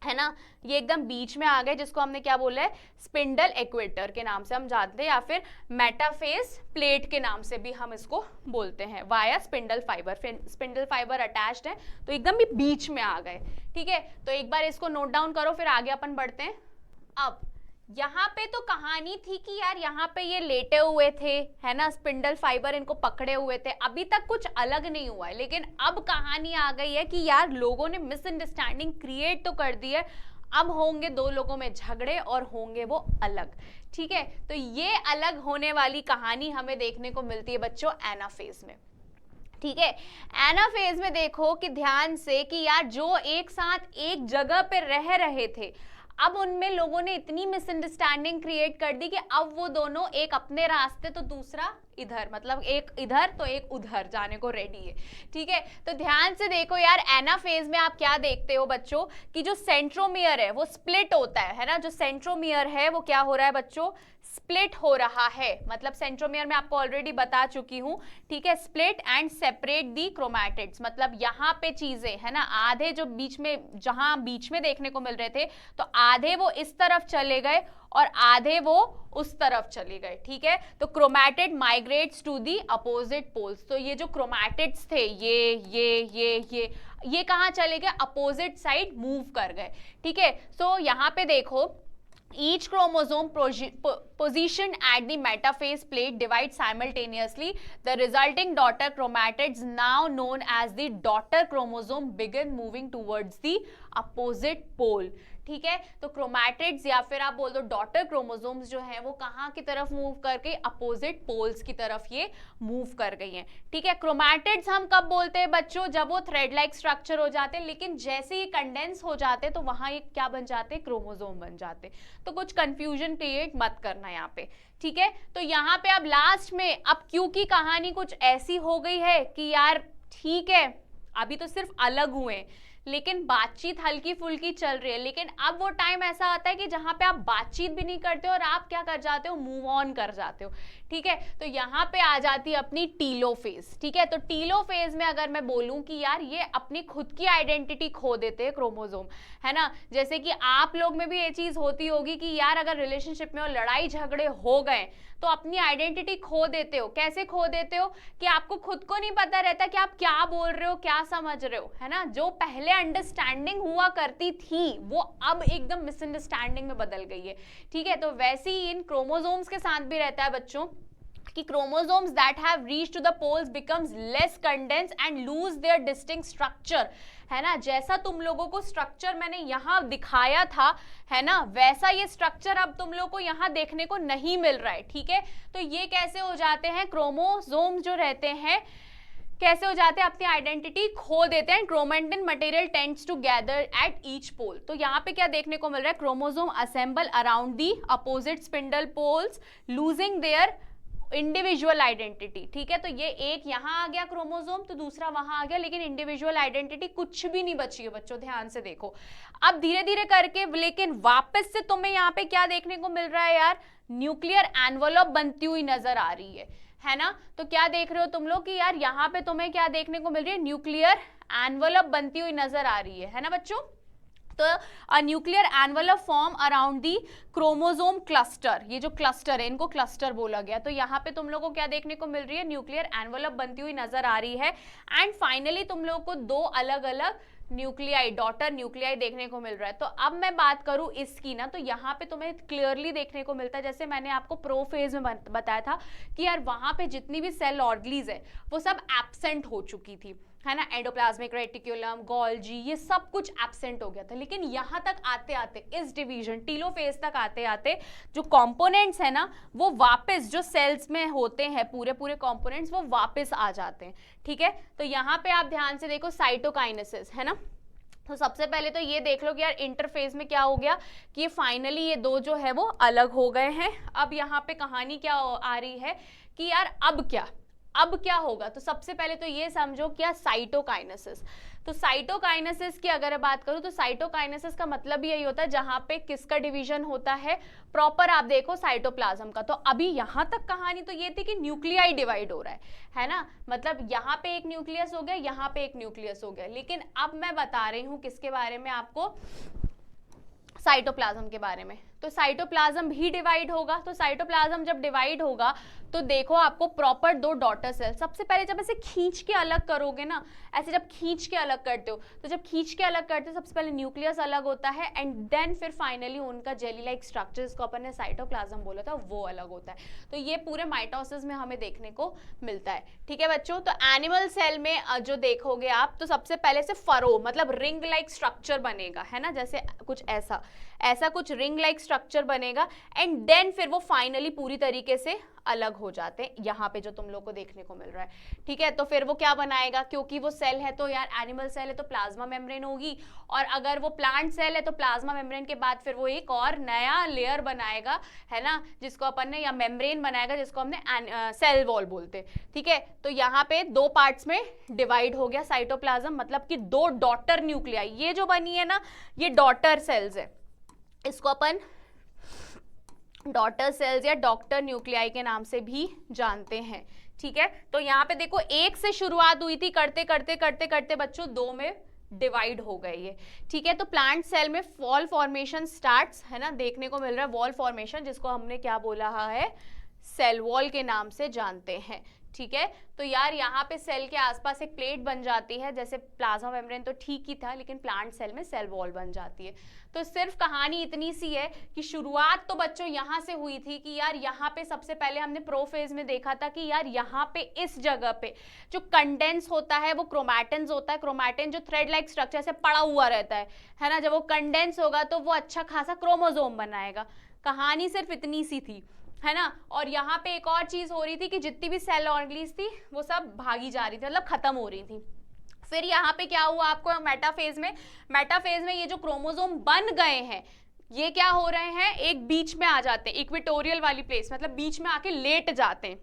है ना, ये एकदम बीच में आ गए, जिसको हमने क्या बोला है, स्पिंडल इक्वेटर के नाम से हम जानते हैं, या फिर मेटाफेज प्लेट के नाम से भी हम इसको बोलते हैं, via spindle fibre, spindle fibre attached है तो एकदम भी बीच में आ गए, ठीक है। तो एक बार इसको नोट डाउन करो, फिर आगे अपन बढ़ते हैं। अब यहाँ पे तो कहानी थी कि यार यहाँ पे ये लेटे हुए थे, है ना, स्पिंडल फाइबर इनको पकड़े हुए थे, अभी तक कुछ अलग नहीं हुआ है, लेकिन अब कहानी आ गई है कि यार लोगों ने मिसअंडरस्टैंडिंग क्रिएट तो कर दी है, अब होंगे दो लोगों में झगड़े और होंगे वो अलग, ठीक है। तो ये अलग होने वाली कहानी हमें देखने को मिलती है बच्चों एनाफेज में, ठीक है। एनाफेज में देखो कि ध्यान से कि यार जो एक साथ एक जगह पे रह रहे थे, अब उनमें लोगों ने इतनी मिसअंडरस्टैंडिंग क्रिएट कर दी कि अब वो दोनों एक अपने रास्ते तो दूसरा इधर, मतलब एक इधर तो एक उधर जाने को रेडी है, ठीक है। तो ध्यान से देखो यार, एनाफेज में आप क्या देखते हो बच्चों कि जो सेंट्रोमियर है वो स्प्लिट होता है ना, जो सेंट्रोमियर है वो क्या हो रहा है बच्चों, स्प्लिट हो रहा है, मतलब सेंट्रोमियर में आपको ऑलरेडी बता चुकी हूं, ठीक है, split and separate the chromatids, मतलब यहाँ पे चीजें, है ना, आधे जो बीच में, जहां बीच में देखने को मिल रहे थे, तो आधे वो इस तरफ चले गए और आधे वो उस तरफ चले गए, ठीक है। तो chromatid migrates to the opposite poles, तो ये जो क्रोमैटिड्स थे ये कहाँ चले गए, अपोजिट साइड मूव कर गए, ठीक है। सो यहाँ पे देखो each chromosome positioned at the metaphase plate divides simultaneously. The resulting daughter chromatids, now known as the daughter chromosome, begin moving towards the opposite pole. ठीक है, तो क्रोमैटिड्स या फिर आप बोल दो डॉटर क्रोमोसोम्स जो हैं वो कहाँ की तरफ मूव करके, अपोजिट पोल्स की तरफ ये मूव कर गई हैं, ठीक है। क्रोमैटिड्स हम कब बोलते हैं बच्चों, जब वो थ्रेड लाइक स्ट्रक्चर हो जाते हैं, लेकिन जैसे ये कंडेंस हो जाते हैं तो वहां ये क्या बन जाते हैं, क्रोमोसोम बन जाते हैं। तो कुछ कंफ्यूजन क्रिएट मत करना यहाँ पे, ठीक है। तो यहाँ पे अब लास्ट में अब क्यों की कहानी कुछ ऐसी हो गई है कि यार ठीक है अभी तो सिर्फ अलग हुए, लेकिन बातचीत हल्की फुल्की चल रही है। लेकिन अब वो टाइम ऐसा आता है कि जहां पे आप बातचीत भी नहीं करते हो और आप क्या कर जाते हो, मूव ऑन कर जाते हो। ठीक है, तो यहाँ पे आ जाती है अपनी टीलोफेज। ठीक है, तो टीलोफेज में अगर मैं बोलूं कि यार ये अपनी खुद की आइडेंटिटी खो देते हैं क्रोमोसोम, है ना। जैसे कि आप लोग में भी ये चीज होती होगी कि यार अगर रिलेशनशिप में लड़ाई झगड़े हो गए तो अपनी आइडेंटिटी खो देते हो। कैसे खो देते हो कि आपको खुद को नहीं पता रहता कि आप क्या बोल रहे हो, क्या समझ रहे हो, है ना। जो पहले अंडरस्टैंडिंग हुआ करती थी वो अब एकदम मिसअंडरस्टैंडिंग में बदल गई है। ठीक है, तो वैसे ही इन क्रोमोसोम्स के साथ भी रहता है बच्चों कि chromosomes that have reached to the poles becomes less condensed and lose their distinct structure, है ना। जैसा तुम लोगों को स्ट्रक्चर मैंने यहाँ दिखाया था, है ना, वैसा ये स्ट्रक्चर अब तुम लोगों को यहाँ देखने को नहीं मिल रहा है। ठीक है, तो ये कैसे हो जाते हैं, क्रोमोसोम जो रहते हैं कैसे हो जाते हैं, अपनी आइडेंटिटी खो देते हैं। Chromatin material tends to gather at each pole. तो यहाँ पे क्या देखने को मिल रहा है, chromosome assemble around the opposite spindle poles losing their individual identity. ठीक है, तो ये एक यहाँ आ गया क्रोमोसोम तो दूसरा वहां आ गया, लेकिन इंडिविजुअल आइडेंटिटी कुछ भी नहीं बची है बच्चों, ध्यान से देखो। अब धीरे धीरे करके लेकिन वापस से तुम्हें यहाँ पे क्या देखने को मिल रहा है यार, न्यूक्लियर एनवलप बनती हुई नजर आ रही है ना। तो क्या देख रहे हो तुम लोग कि यार यहाँ पे तुम्हें क्या देखने को मिल रही है, न्यूक्लियर एनवलप बनती हुई नजर आ रही है ना बच्चों। तो a nuclear envelope form around the chromosome cluster, ये जो क्लस्टर है इनको क्लस्टर बोला गया। तो यहाँ पे तुम लोगों को क्या देखने को मिल रही है, न्यूक्लियर एनवलप बनती हुई नजर आ रही है। एंड फाइनली तुम लोगों को दो अलग अलग न्यूक्लियाई, डॉटर न्यूक्लियाई देखने को मिल रहा है। तो अब मैं बात करूं इसकी ना, तो यहाँ पे तुम्हें क्लियरली देखने को मिलता है, जैसे मैंने आपको प्रोफेज में बताया था कि यार वहां पे जितनी भी सेल ऑर्गेनीज है वो सब एब्सेंट हो चुकी थी, है ना। एंडोप्लाज्मिक रेटिकुलम, गोल्जी, ये सब कुछ एब्सेंट हो गया था। लेकिन यहाँ तक आते आते इस डिवीजन टीलोफेज तक आते आते जो कंपोनेंट्स है ना वो वापस जो सेल्स में होते हैं पूरे पूरे कंपोनेंट्स वो वापस आ जाते हैं। ठीक है, तो यहाँ पे आप ध्यान से देखो साइटोकाइनेसिस, है ना। तो सबसे पहले तो ये देख लो कि यार इंटरफेज में क्या हो गया कि ये फाइनली ये दो जो है वो अलग हो गए हैं। अब यहाँ पे कहानी क्या आ रही है कि यार अब क्या होगा। तो सबसे पहले तो ये समझो क्या साइटोकाइनेसिस। तो साइटोकाइनेसिस की अगर बात करूं तो साइटोकाइनेसिस का मतलब यही होता है जहां पे किसका डिवीजन होता है, प्रॉपर आप देखो साइटोप्लाज्म का। तो अभी यहां तक कहानी तो ये थी कि न्यूक्लियाई डिवाइड हो रहा है ना, मतलब यहाँ पे एक न्यूक्लियस हो गया, यहाँ पे एक न्यूक्लियस हो गया। लेकिन अब मैं बता रही हूँ किसके बारे में आपको, साइटोप्लाज्म के बारे में। तो साइटोप्लाज्म भी डिवाइड होगा। तो साइटोप्लाज्म जब डिवाइड होगा तो देखो आपको प्रॉपर दो डॉटर सेल, सबसे पहले जब ऐसे खींच के अलग करोगे ना, ऐसे जब खींच के अलग करते हो तो जब खींच के अलग करते हो सबसे पहले न्यूक्लियस अलग होता है एंड देन फिर फाइनली उनका जेली लाइक स्ट्रक्चर जिसको अपन ने साइटोप्लाज्म बोला था वो अलग होता है। तो ये पूरे माइटोसिस में हमें देखने को मिलता है। ठीक है बच्चों, तो एनिमल सेल में जो देखोगे आप तो सबसे पहले से फरो मतलब रिंग लाइक स्ट्रक्चर बनेगा, है ना, जैसे कुछ ऐसा कुछ रिंग लाइक स्ट्रक्चर बनेगा एंड देन फिर वो फाइनली पूरी तरीके से अलग हो जाते हैं, यहाँ पे जो तुम लोग को देखने को मिल रहा है। ठीक है, तो फिर वो क्या बनाएगा, क्योंकि वो सेल है तो यार एनिमल सेल है तो प्लाज्मा मेम्ब्रेन होगी, और अगर वो प्लांट सेल है तो प्लाज्मा मेम्ब्रेन के बाद फिर वो एक और नया लेयर बनाएगा, है ना, जिसको अपन ने या मेम्ब्रेन बनाएगा जिसको हमने सेल वॉल बोलते। ठीक है, तो यहाँ पे दो पार्ट्स में डिवाइड हो गया साइटोप्लाज्म, मतलब कि दो डॉटर न्यूक्लियाई, ये जो बनी है ना ये डॉटर सेल्स है, इसको अपन डॉटर सेल्स या डॉटर न्यूक्लियाई के नाम से भी जानते हैं। ठीक है, तो यहाँ पे देखो एक से शुरुआत हुई थी, करते करते करते करते बच्चों दो में डिवाइड हो गई है। ठीक है, तो प्लांट सेल में वॉल फॉर्मेशन स्टार्ट्स, है ना, देखने को मिल रहा है वॉल फॉर्मेशन, जिसको हमने क्या बोला है, सेल वॉल के नाम से जानते हैं। ठीक है, तो यार यहाँ पे सेल के आसपास एक प्लेट बन जाती है, जैसे प्लाज्मा मेम्ब्रेन तो ठीक ही था लेकिन प्लांट सेल में सेल वॉल बन जाती है। तो सिर्फ कहानी इतनी सी है कि शुरुआत तो बच्चों यहाँ से हुई थी कि यार यहाँ पे सबसे पहले हमने प्रोफेज में देखा था कि यार यहाँ पे इस जगह पे जो कंडेंस होता है वो क्रोमैटिन्स होता है। क्रोमैटिन जो थ्रेड लाइक स्ट्रक्चर से पड़ा हुआ रहता है ना, जब वो कंडेंस होगा तो वो अच्छा खासा क्रोमोसोम बनाएगा। कहानी सिर्फ इतनी सी थी, है ना। और यहाँ पे एक और चीज हो रही थी कि जितनी भी सेल ऑर्गेनीज थी वो सब भागी जा रही थी, मतलब खत्म हो रही थी। फिर यहाँ पे क्या हुआ आपको मेटाफेज में ये जो क्रोमोसोम बन गए हैं ये क्या हो रहे हैं, एक बीच में आ जाते हैं, इक्वेटोरियल वाली प्लेस, मतलब बीच में आके लेट जाते हैं।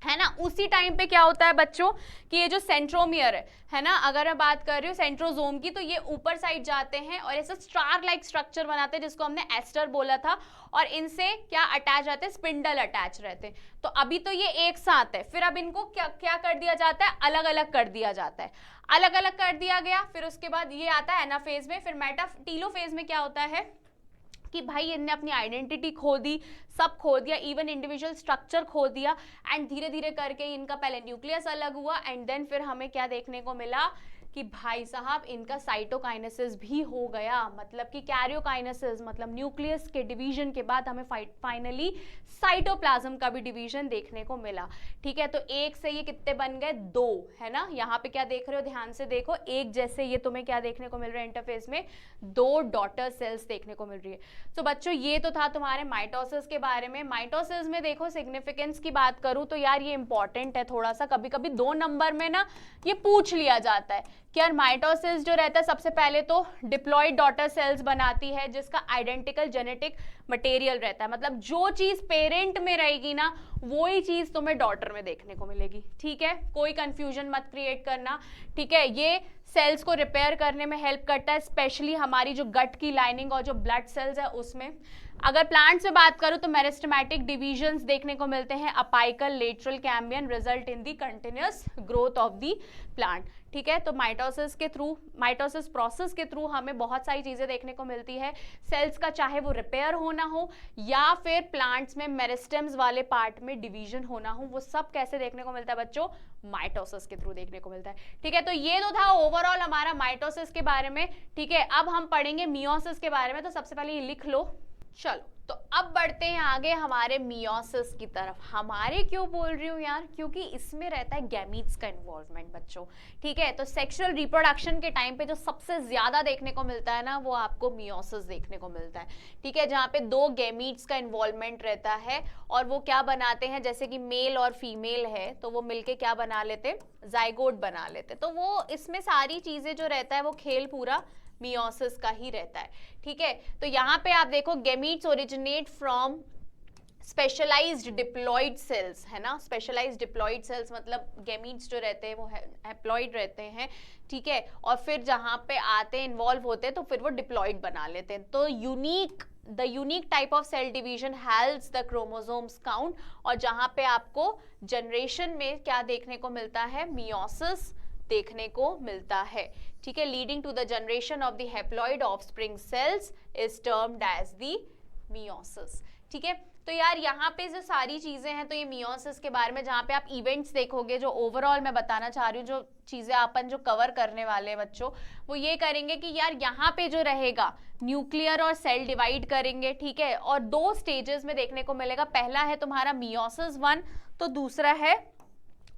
है ना। उसी टाइम पे क्या होता है बच्चों कि ये जो सेंट्रोमियर है ना, अगर मैं बात कर रही हूँ सेंट्रोजोम की, तो ये ऊपर साइड जाते हैं और ऐसा स्टार लाइक स्ट्रक्चर बनाते हैं जिसको हमने एस्टर बोला था, और इनसे क्या अटैच रहते हैं, स्पिंडल अटैच रहते हैं। तो अभी तो ये एक साथ है, फिर अब इनको क्या क्या कर दिया जाता है, अलग अलग कर दिया जाता है, अलग अलग कर दिया गया। फिर उसके बाद ये आता है एनाफेज में। फिर मेटाटीलोफेज में क्या होता है कि भाई इनने अपनी आइडेंटिटी खो दी, सब खो दिया, इवन इंडिविजुअल स्ट्रक्चर खो दिया, एंड धीरे धीरे करके इनका पहले न्यूक्लियस अलग हुआ, एंड देन फिर हमें क्या देखने को मिला कि भाई साहब इनका साइटोकाइनेसिस भी हो गया, मतलब कि कैरियोकाइनेसिस, मतलब न्यूक्लियस के डिवीजन के बाद हमें फाइनली साइटोप्लाज्म का भी डिवीजन देखने को मिला। ठीक है, तो एक से ये कितने बन गए, दो, है ना। यहाँ पे क्या देख रहे हो, ध्यान से देखो, एक जैसे ये तुम्हें क्या देखने को मिल रहा है, इंटरफेस में दो डॉटर सेल्स देखने को मिल रही है। तो बच्चों ये तो था तुम्हारे माइटोसिस के बारे में। माइटोसिस में देखो सिग्निफिकेंस की बात करूं तो यार ये इंपॉर्टेंट है थोड़ा सा, कभी कभी 2 नंबर में ना ये पूछ लिया जाता है कि यार माइटोसिस जो रहता है, सबसे पहले तो डिप्लॉइड डॉटर सेल्स बनाती है जिसका आइडेंटिकल जेनेटिक मटेरियल रहता है, मतलब जो चीज पेरेंट में रहेगी ना वही चीज तुम्हें डॉटर में देखने को मिलेगी। ठीक है, कोई कंफ्यूजन मत क्रिएट करना। ठीक है, ये सेल्स को रिपेयर करने में हेल्प करता है, स्पेशली हमारी जो गट की लाइनिंग और जो ब्लड सेल्स है उसमें। अगर प्लांट से बात करूं तो मेरिस्टेमेटिक डिविजन्स देखने को मिलते हैं, apical, lateral, Cambrian, result in the continuous growth of the plant. ठीक है, तो माइटोसिस के थ्रू, माइटोसिस प्रोसेस के थ्रू हमें बहुत सारी चीजें देखने को मिलती है सेल्स का, चाहे वो रिपेयर होना हो या फिर प्लांट्स में मेरिस्टेम्स वाले पार्ट में डिवीजन होना हो, वो सब कैसे देखने को मिलता है बच्चों, माइटोसिस के थ्रू देखने को मिलता है। ठीक है, तो ये तो था ओवरऑल हमारा माइटोसिस के बारे में। ठीक है, अब हम पढ़ेंगे मियोसिस के बारे में, तो सबसे पहले ये लिख लो। चलो, तो अब बढ़ते हैं आगे हमारे मियोसिस की तरफ। हमारे क्यों बोल रही हूँ यार, क्योंकि इसमें रहता है गैमीट्स का इन्वॉल्वमेंट बच्चों। ठीक है, तो सेक्सुअल रिप्रोडक्शन के टाइम पे जो सबसे ज्यादा देखने को मिलता है ना, वो आपको मियोसिस देखने को मिलता है। ठीक है, जहाँ पे 2 गैमीट्स का इन्वॉल्वमेंट रहता है और वो क्या बनाते हैं, जैसे कि मेल और फीमेल है तो वो मिलके क्या बना लेते, जाइगोट बना लेते। तो वो इसमें सारी चीजें जो रहता है वो खेल पूरा मियोसिस का ही रहता है। ठीक है, तो यहाँ पे आप देखो gametes originate from specialised diploid cells, है ना। स्पेशलाइज्ड डिप्लॉइड सेल्स मतलब गैमीट्स जो रहते हैं वो हैप्लॉइड रहते हैं। ठीक है, और फिर जहाँ पे आते हैं, इन्वॉल्व होते हैं, तो फिर वो डिप्लॉइड बना लेते हैं। तो the unique type of cell division helps the chromosomes count, और जहाँ पे आपको जनरेशन में क्या देखने को मिलता है, मियोसिस देखने को मिलता है। ठीक है, leading to the generation of the haploid offspring cells is termed as the meiosis. ठीक है, तो यार यहाँ पे जो सारी चीजें हैं तो ये मियोसिस के बारे में, जहाँ पे आप इवेंट्स देखोगे, जो ओवरऑल मैं बताना चाह रही हूँ, जो चीजें अपन जो कवर करने वाले हैं बच्चों, वो ये करेंगे कि यार यहाँ पे जो रहेगा न्यूक्लियर और सेल डिवाइड करेंगे। ठीक है, और 2 स्टेजेस में देखने को मिलेगा, पहला है तुम्हारा मियोसिस 1, तो दूसरा है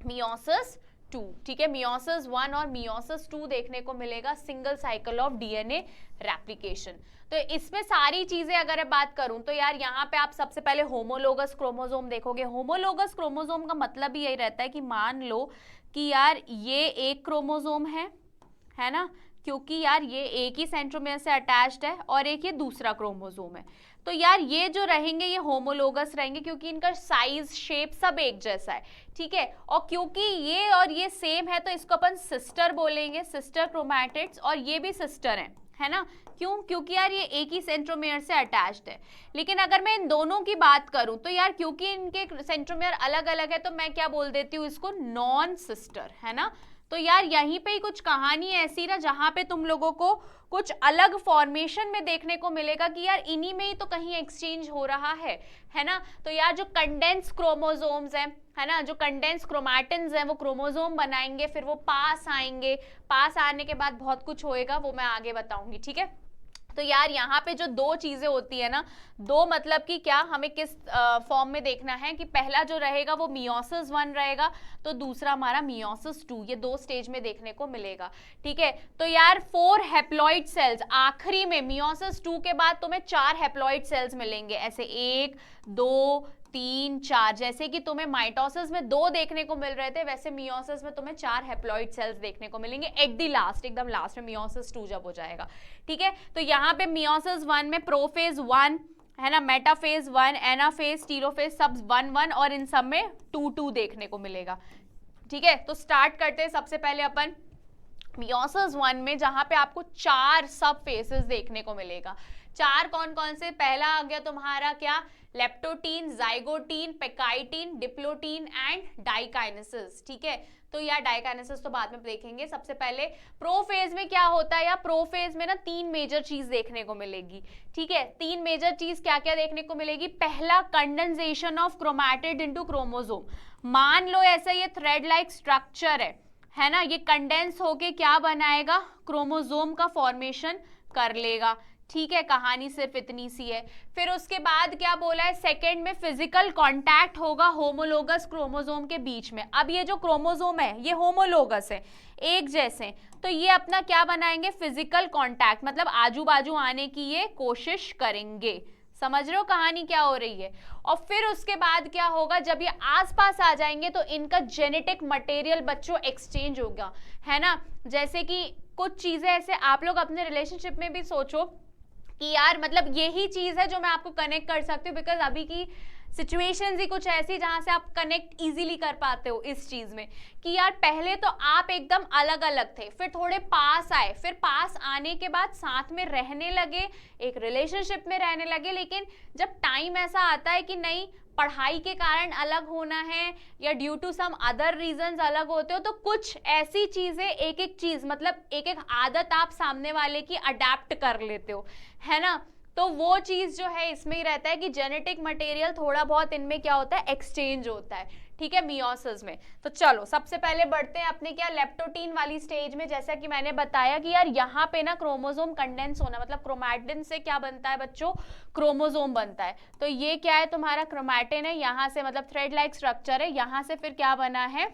मियोसिस 2। ठीक है, मियोसिस 1 और मियोसिस 2 देखने को मिलेगा, single cycle of DNA replication. तो इसमें सारी चीजें अगर मैं बात करूं तो यार यहाँ पे आप सबसे पहले होमोलोगस क्रोमोसोम देखोगे। होमोलोगस क्रोमोसोम का मतलब ही यही रहता है कि मान लो कि यार ये एक क्रोमोसोम है ना, क्योंकि यार ये एक ही सेंट्रोमियर से अटैच्ड है और एक ये दूसरा क्रोमोसोम है, तो यार ये जो रहेंगे ये होमोलोगस रहेंगे क्योंकि इनका साइज, शेप सब एक जैसा है। ठीक है, और क्योंकि ये और ये सेम है तो इसको अपन सिस्टर बोलेंगे, सिस्टर क्रोमैटिड्स, और ये भी सिस्टर है ना। क्यों, क्योंकि यार ये एक ही सेंट्रोमियर से अटैच्ड है। लेकिन अगर मैं इन दोनों की बात करूं तो यार क्योंकि इनके सेंट्रोमियर अलग अलग है तो मैं क्या बोल देती हूँ इसको, नॉन सिस्टर, है ना। तो यार यहीं पे ही कुछ कहानी ऐसी ना जहां पे तुम लोगों को कुछ अलग फॉर्मेशन में देखने को मिलेगा कि यार इन्हीं में ही तो कहीं एक्सचेंज हो रहा है ना। तो यार जो कंडेंस क्रोमोसोम्स हैं, है ना, जो कंडेंस क्रोमैटिन्स हैं वो क्रोमोसोम बनाएंगे, फिर वो पास आएंगे, पास आने के बाद बहुत कुछ होएगा, वो मैं आगे बताऊंगी। ठीक है, तो यार यहाँ पे जो 2 चीजें होती है ना, 2 मतलब कि क्या, हमें किस फॉर्म में देखना है कि पहला जो रहेगा वो मियोसिस 1 रहेगा, तो दूसरा हमारा मियोसिस 2, ये 2 स्टेज में देखने को मिलेगा। ठीक है, तो यार 4 हैप्लॉइड सेल्स, आखिरी में मियोसिस 2 के बाद तुम्हें 4 हैप्लॉइड सेल्स मिलेंगे, ऐसे 1 2 3 4, जैसे कि तुम्हें माइटोसिस में 2 देखने को मिल रहे थे, वैसे मियोसिस में तुम्हें 4 हैप्लॉइड सेल्स देखने को मिलेंगे एट द लास्ट, एकदम लास्ट में मियोसिस 2 जब हो जाएगा। ठीक है, तो यहाँ पे मियोसिस 1 में प्रोफेज 1 है ना, मेटाफेज 1, एनाफेज, टीलोफेज सब 1 1 और इन सब में 2 2 देखने को मिलेगा। ठीक है, तो स्टार्ट करते हैं सबसे पहले अपन मियोसिस 1 में, जहां पे आपको 4 सब फेसेस देखने को मिलेगा। 4 कौन कौन से? पहला आ गया तुम्हारा क्या, leptotene, zygotene, pachytene, diplotene and diakinesis. ठीक है, तो यार डाइकाइनेसिस तो बाद में देखेंगे। सबसे पहले प्रोफेज में क्या होता है, या प्रोफेज में ना 3 मेजर चीज देखने को मिलेगी। ठीक है, 3 मेजर चीज क्या क्या देखने को मिलेगी? पहला, condensation of chromatid into chromosome. मान लो ऐसा ये थ्रेड लाइक स्ट्रक्चर है ना, ये कंडेंस होके क्या बनाएगा? क्रोमोसोम का फॉर्मेशन कर लेगा। ठीक है, कहानी सिर्फ इतनी सी है। फिर उसके बाद क्या बोला है, सेकंड में फिजिकल कांटेक्ट होगा होमोलोगस क्रोमोसोम के बीच में। अब ये जो क्रोमोसोम है ये होमोलोगस है, एक जैसे, तो ये अपना क्या बनाएंगे? फिजिकल कांटेक्ट, मतलब आजू बाजू आने की ये कोशिश करेंगे। समझ रहे हो कहानी क्या हो रही है? और फिर उसके बाद क्या होगा, जब ये आसपास आ जाएंगे तो इनका जेनेटिक मटेरियल बच्चों एक्सचेंज होगा, है ना। जैसे कि कुछ चीजें ऐसे आप लोग अपने रिलेशनशिप में भी सोचो कि यार मतलब यही चीज है जो मैं आपको कनेक्ट कर सकती हूँ, बिकॉज अभी की सिचुएशंस ही कुछ ऐसी जहां से आप कनेक्ट इजीली कर पाते हो इस चीज में, कि यार पहले तो आप एकदम अलग अलग थे, फिर थोड़े पास आए, फिर पास आने के बाद साथ में रहने लगे, एक रिलेशनशिप में रहने लगे, लेकिन जब टाइम ऐसा आता है कि नहीं पढ़ाई के कारण अलग होना है या due to some other reasons अलग होते हो, तो कुछ ऐसी चीजें, एक एक चीज मतलब एक एक आदत आप सामने वाले की अडेप्ट कर लेते हो, है ना। तो वो चीज जो है इसमें ही रहता है कि जेनेटिक मटेरियल थोड़ा बहुत इनमें क्या होता है, एक्सचेंज होता है। ठीक है, मियोसिस में। तो चलो सबसे पहले बढ़ते हैं अपने क्या लेप्टोटीन वाली स्टेज में। जैसा कि मैंने बताया कि यार यहाँ पे ना क्रोमोसोम कंडेंस होना, मतलब क्रोमैटिन से क्या बनता है बच्चों, क्रोमोसोम बनता है। तो ये क्या है तुम्हारा क्रोमैटिन है, यहाँ से मतलब थ्रेड लाइक स्ट्रक्चर है, यहाँ से फिर क्या बना है,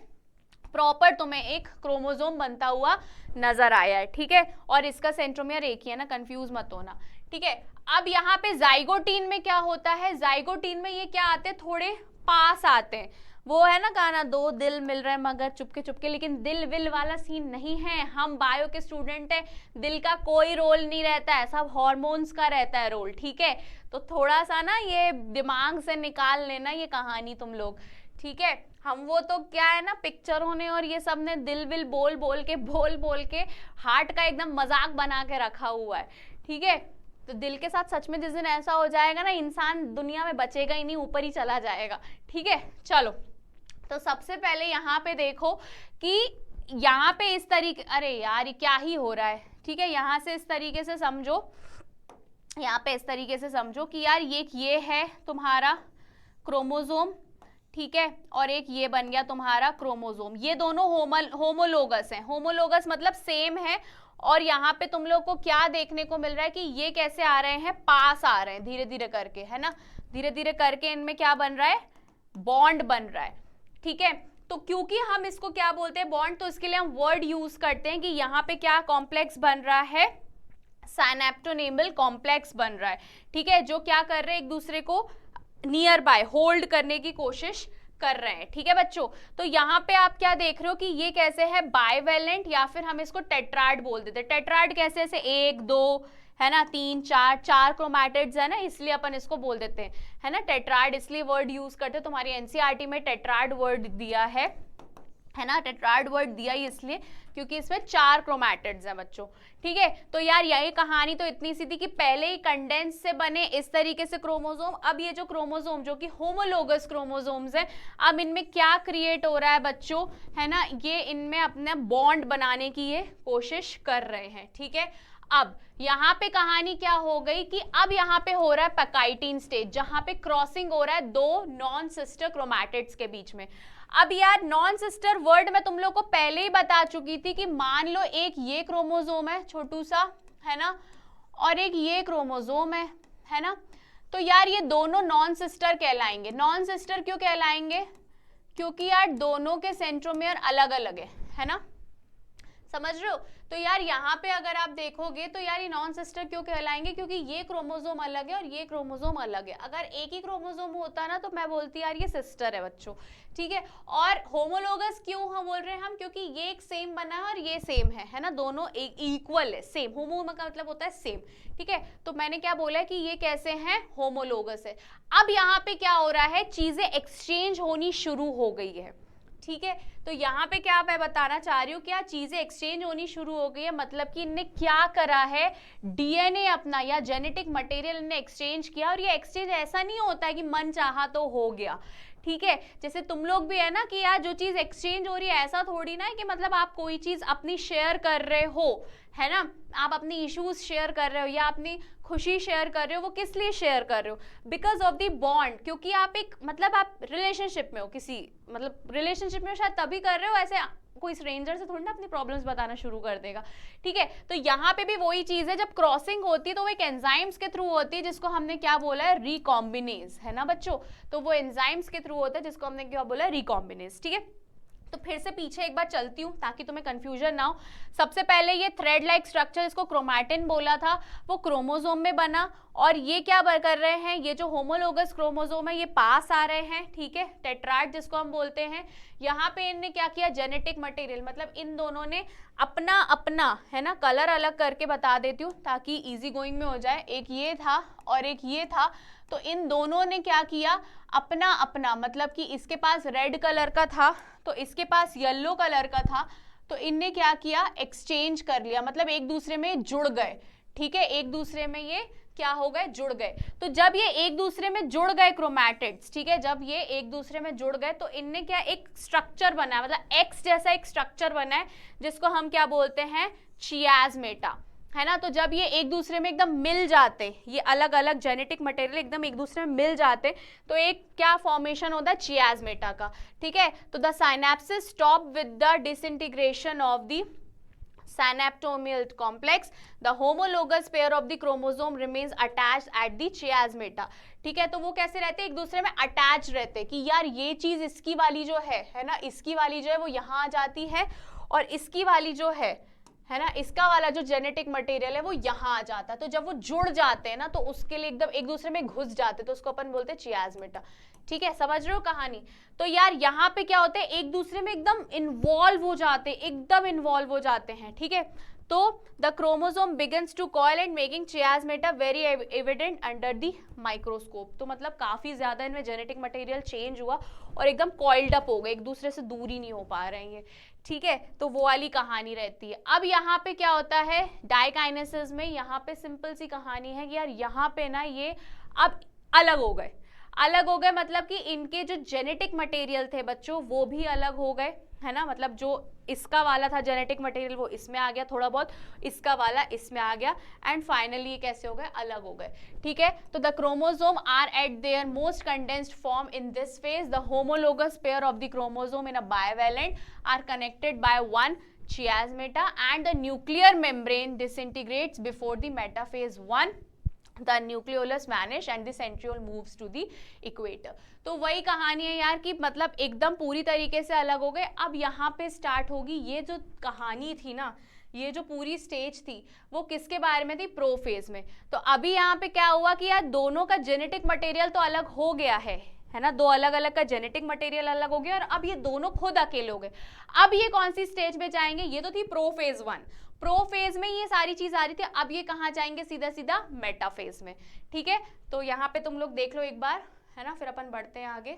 प्रॉपर तुम्हें एक क्रोमोसोम बनता हुआ नजर आया है। ठीक है, और इसका सेंट्रोमियर एक ही है ना, कंफ्यूज मत होना। ठीक है, अब यहाँ पे जाइगोटीन में क्या होता है, जाइगोटीन में ये क्या आते हैं, थोड़े पास आते हैं। वो है ना गाना, दो दिल मिल रहे मगर चुपके चुपके, लेकिन दिल विल वाला सीन नहीं है। हम बायो के स्टूडेंट है, दिल का कोई रोल नहीं रहता है, सब हॉर्मोन्स का रहता है रोल। ठीक है, तो थोड़ा सा ना ये दिमाग से निकाल लेना ये कहानी तुम लोग। ठीक है, हम वो तो क्या है ना, पिक्चरों ने और ये सब ने दिल विल बोल बोल के हार्ट का एकदम मजाक बना के रखा हुआ है। ठीक है, तो दिल के साथ सच में जिस दिन ऐसा हो जाएगा ना, इंसान दुनिया में बचेगा ही नहीं, ऊपर ही चला जाएगा। ठीक है, चलो तो सबसे पहले यहाँ पे देखो कि यहाँ पे इस तरीके, अरे यार ये क्या ही हो रहा है। ठीक है, यहाँ से इस तरीके से समझो, यहाँ पे इस तरीके से समझो कि यार ये है तुम्हारा क्रोमोसोम। ठीक है, और एक ये बन गया तुम्हारा क्रोमोसोम। ये दोनों होमोलोगस हैं। होमोलोगस मतलब सेम है। और यहाँ पे तुम लोग को क्या देखने को मिल रहा है कि ये कैसे आ रहे हैं, पास आ रहे हैं धीरे धीरे करके, है ना। धीरे धीरे करके इनमें क्या बन रहा है, बॉन्ड बन रहा है। ठीक है, तो क्योंकि हम इसको क्या बोलते हैं, बॉन्ड, तो इसके लिए हम वर्ड यूज करते हैं कि यहाँ पे क्या कॉम्प्लेक्स बन रहा है, साइनेप्टोनेमल कॉम्प्लेक्स बन रहा है। ठीक है, जो क्या कर रहे हैं, एक दूसरे को नियर बाय होल्ड करने की कोशिश कर रहे हैं। ठीक है बच्चों, तो यहाँ पे आप क्या देख रहे हो कि ये कैसे है, बाइवेलेंट, या फिर हम इसको टेट्राड बोल देते हैं। टेट्राड कैसे, ऐसे 1 2 है ना, 3 4 क्रोमैटिड्स है ना, इसलिए अपन इसको बोल देते हैं, है ना। टेट्राड इसलिए वर्ड यूज करते हैं, तुम्हारी एनसीईआरटी में टेट्राड वर्ड दिया है ना। टेट्राड वर्ड दिया ही इसलिए क्योंकि इसमें 4 क्रोमैटिड्स हैं बच्चों। ठीक है, तो यार यही कहानी तो इतनी सी थी कि पहले ही कंडेंस से बने इस तरीके से क्रोमोसोम। अब ये जो क्रोमोसोम जो कि होमोलोगस क्रोमोसोम्स है, अब इनमें क्या क्रिएट हो रहा है बच्चों, है ना, ये इनमें अपना बॉन्ड बनाने की ये कोशिश कर रहे हैं। ठीक है, अब यहाँ पे कहानी क्या हो गई कि अब यहाँ पे हो रहा है पेकाइटिन स्टेज, जहां पे क्रॉसिंग हो रहा है 2 नॉन सिस्टर क्रोमैटिड्स के बीच में। अब यार नॉन सिस्टर वर्ड मैं तुम लोग को पहले ही बता चुकी थी कि मान लो एक ये क्रोमोसोम है छोटू सा, है ना, और एक ये क्रोमोसोम है ना, तो यार ये दोनों नॉन सिस्टर कहलाएंगे। नॉन सिस्टर क्यों कहलाएंगे, क्योंकि यार दोनों के सेंट्रोमियर अलग अलग है ना। समझ रहे हो? तो यार यहाँ पे अगर आप देखोगे तो यार ये नॉन सिस्टर क्यों कहलाएंगे, क्योंकि ये क्रोमोसोम अलग है और ये क्रोमोसोम अलग है। अगर एक ही क्रोमोसोम होता ना तो मैं बोलती यार ये सिस्टर है बच्चों, ठीक है। और होमोलोगस क्यों हम बोल रहे हैं हम, क्योंकि ये एक सेम बना है और ये सेम है ना, दोनों एक इक्वल है, सेम। होमो का मतलब होता है सेम, ठीक है। तो मैंने क्या बोला है कि ये कैसे हैं, होमोलोगस है। अब यहाँ पे क्या हो रहा है, चीजें एक्सचेंज होनी शुरू हो गई है, ठीक है। तो यहाँ पे क्या मैं बताना चाह रही हूँ, क्या चीजें एक्सचेंज होनी शुरू हो गई है, मतलब कि इनने क्या करा है, डीएनए अपना या जेनेटिक मटेरियल इनने एक्सचेंज किया। और ये एक्सचेंज ऐसा नहीं होता है कि मन चाहा तो हो गया, ठीक है। जैसे तुम लोग भी है ना कि यार जो चीज एक्सचेंज हो रही है ऐसा थोड़ी ना है कि मतलब आप कोई चीज अपनी शेयर कर रहे हो, है ना, आप अपनी इश्यूज शेयर कर रहे हो या अपनी खुशी शेयर कर रहे हो, वो किस लिए शेयर कर रहे हो, बिकॉज ऑफ द बॉन्ड, क्योंकि आप एक मतलब आप रिलेशनशिप में हो, किसी मतलब रिलेशनशिप में शायद तभी कर रहे हो, ऐसे कोई स्ट्रेंजर से थोड़ी ना अपनी प्रॉब्लम्स बताना शुरू कर देगा, ठीक है। तो यहाँ पे भी वही चीज है, जब क्रॉसिंग होती है तो वो एक एंजाइम्स के थ्रू होती है, जिसको हमने क्या बोला है, रिकॉम्बिनेज, है ना बच्चों। तो वो एंजाइम्स के थ्रू होता है जिसको हमने क्या बोला है, रिकॉम्बिनेज, ठीक है। तो फिर से पीछे एक बार चलती हूँ ताकि तुम्हें कंफ्यूजन ना हो। सबसे पहले ये थ्रेड लाइक स्ट्रक्चर, इसको क्रोमैटिन बोला था, वो क्रोमोसोम में बना। और ये क्या कर रहे हैं, ये जो होमोलोगस क्रोमोसोम है ये पास आ रहे हैं, ठीक है, टेट्राड जिसको हम बोलते हैं। यहाँ पे इनने क्या किया, जेनेटिक मटेरियल, मतलब इन दोनों ने अपना अपना, है ना, कलर अलग करके बता देती हूँ ताकि इजी गोइंग में हो जाए। एक ये था और एक ये था, तो इन दोनों ने क्या किया, अपना अपना, मतलब कि इसके पास रेड कलर का था तो इसके पास येलो कलर का था, तो इनने क्या किया, एक्सचेंज कर लिया, मतलब एक दूसरे में जुड़ गए, ठीक है, एक दूसरे में ये क्या हो गए, जुड़ गए। तो जब ये एक दूसरे में जुड़ गए क्रोमैटिड्स, ठीक है, जब ये एक दूसरे में जुड़ गए तो इनने क्या एक स्ट्रक्चर बनाया, मतलब एक्स जैसा एक स्ट्रक्चर बना है जिसको हम क्या बोलते हैं, चियाज़मेटा, है ना। तो जब ये एक दूसरे में एकदम मिल जाते, ये अलग अलग जेनेटिक मटेरियल एकदम एक दूसरे में मिल जाते, तो एक क्या फॉर्मेशन होता है, चियाज़मेटा का, ठीक है। तो the synapsis stop with the disintegration of the synaptomial complex, the homologous pair of the chromosome remains attached at the chiasmata, ठीक है। तो वो कैसे रहते हैं, एक दूसरे में अटैच रहते कि यार ये चीज इसकी वाली जो है ना, इसकी वाली जो है वो यहाँ आ जाती है और इसकी वाली जो है ना, इसका वाला जो जेनेटिक मटेरियल है वो यहाँ आ जाता है। तो जब वो जुड़ जाते हैं ना तो उसके लिए एकदम एक दूसरे में घुस जाते, तो उसको अपन बोलते हैं चियाज़मेटा, ठीक है। समझ रहे हो कहानी? तो यार यहाँ पे क्या होता है, एक दूसरे में एकदम इन्वॉल्व हो जाते, एकदम इन्वॉल्व हो जाते हैं, ठीक है। तो the chromosome begins to coil and making chiasmata very evident under the microscope. तो मतलब काफी ज्यादा इनमें जेनेटिक मटेरियल चेंज हुआ और एकदम कॉइल्ड अप हो गए, एक दूसरे से दूर ही नहीं हो पा रहे हैं ये, ठीक है। तो वो वाली कहानी रहती है। अब यहाँ पे क्या होता है, डाइकाइनेसिस में यहाँ पे सिंपल सी कहानी है कि यार यहाँ पे ना ये अब अलग हो गए, अलग हो गए, मतलब कि इनके जो जेनेटिक मटेरियल थे बच्चों वो भी अलग हो गए, है ना। मतलब जो इसका वाला था जेनेटिक मटेरियल वो इसमें आ गया, थोड़ा बहुत इसका वाला इसमें आ गया, एंड फाइनली ये कैसे हो गए, अलग हो गए, ठीक है। तो the chromosome are at their most condensed form in this phase. The homologous pair of the chromosome in a bivalent are connected by one chiasmata and the nuclear membrane disintegrates before the metaphase 1. The nucleolus vanish and the centriole moves to the equator. तो वही कहानी है यार कि मतलब एकदम पूरी तरीके से अलग हो गए। अब यहाँ पे स्टार्ट होगी ये जो कहानी थी ना, ये जो पूरी स्टेज थी वो किसके बारे में थी, प्रोफेज में। तो अभी यहाँ पे क्या हुआ कि यार दोनों का जेनेटिक मटेरियल तो अलग हो गया है ना, दो अलग अलग का जेनेटिक मटेरियल अलग हो गया और अब ये दोनों खुद अकेले हो गए। अब ये कौन सी स्टेज में जाएंगे, ये तो थी प्रोफेज 1, प्रोफेज में ये सारी चीज आ रही थी। अब ये कहाँ जाएंगे, सीधा सीधा मेटाफेज में, ठीक है। तो यहाँ पे तुम लोग देख लो एक बार, है ना, फिर अपन बढ़ते हैं आगे।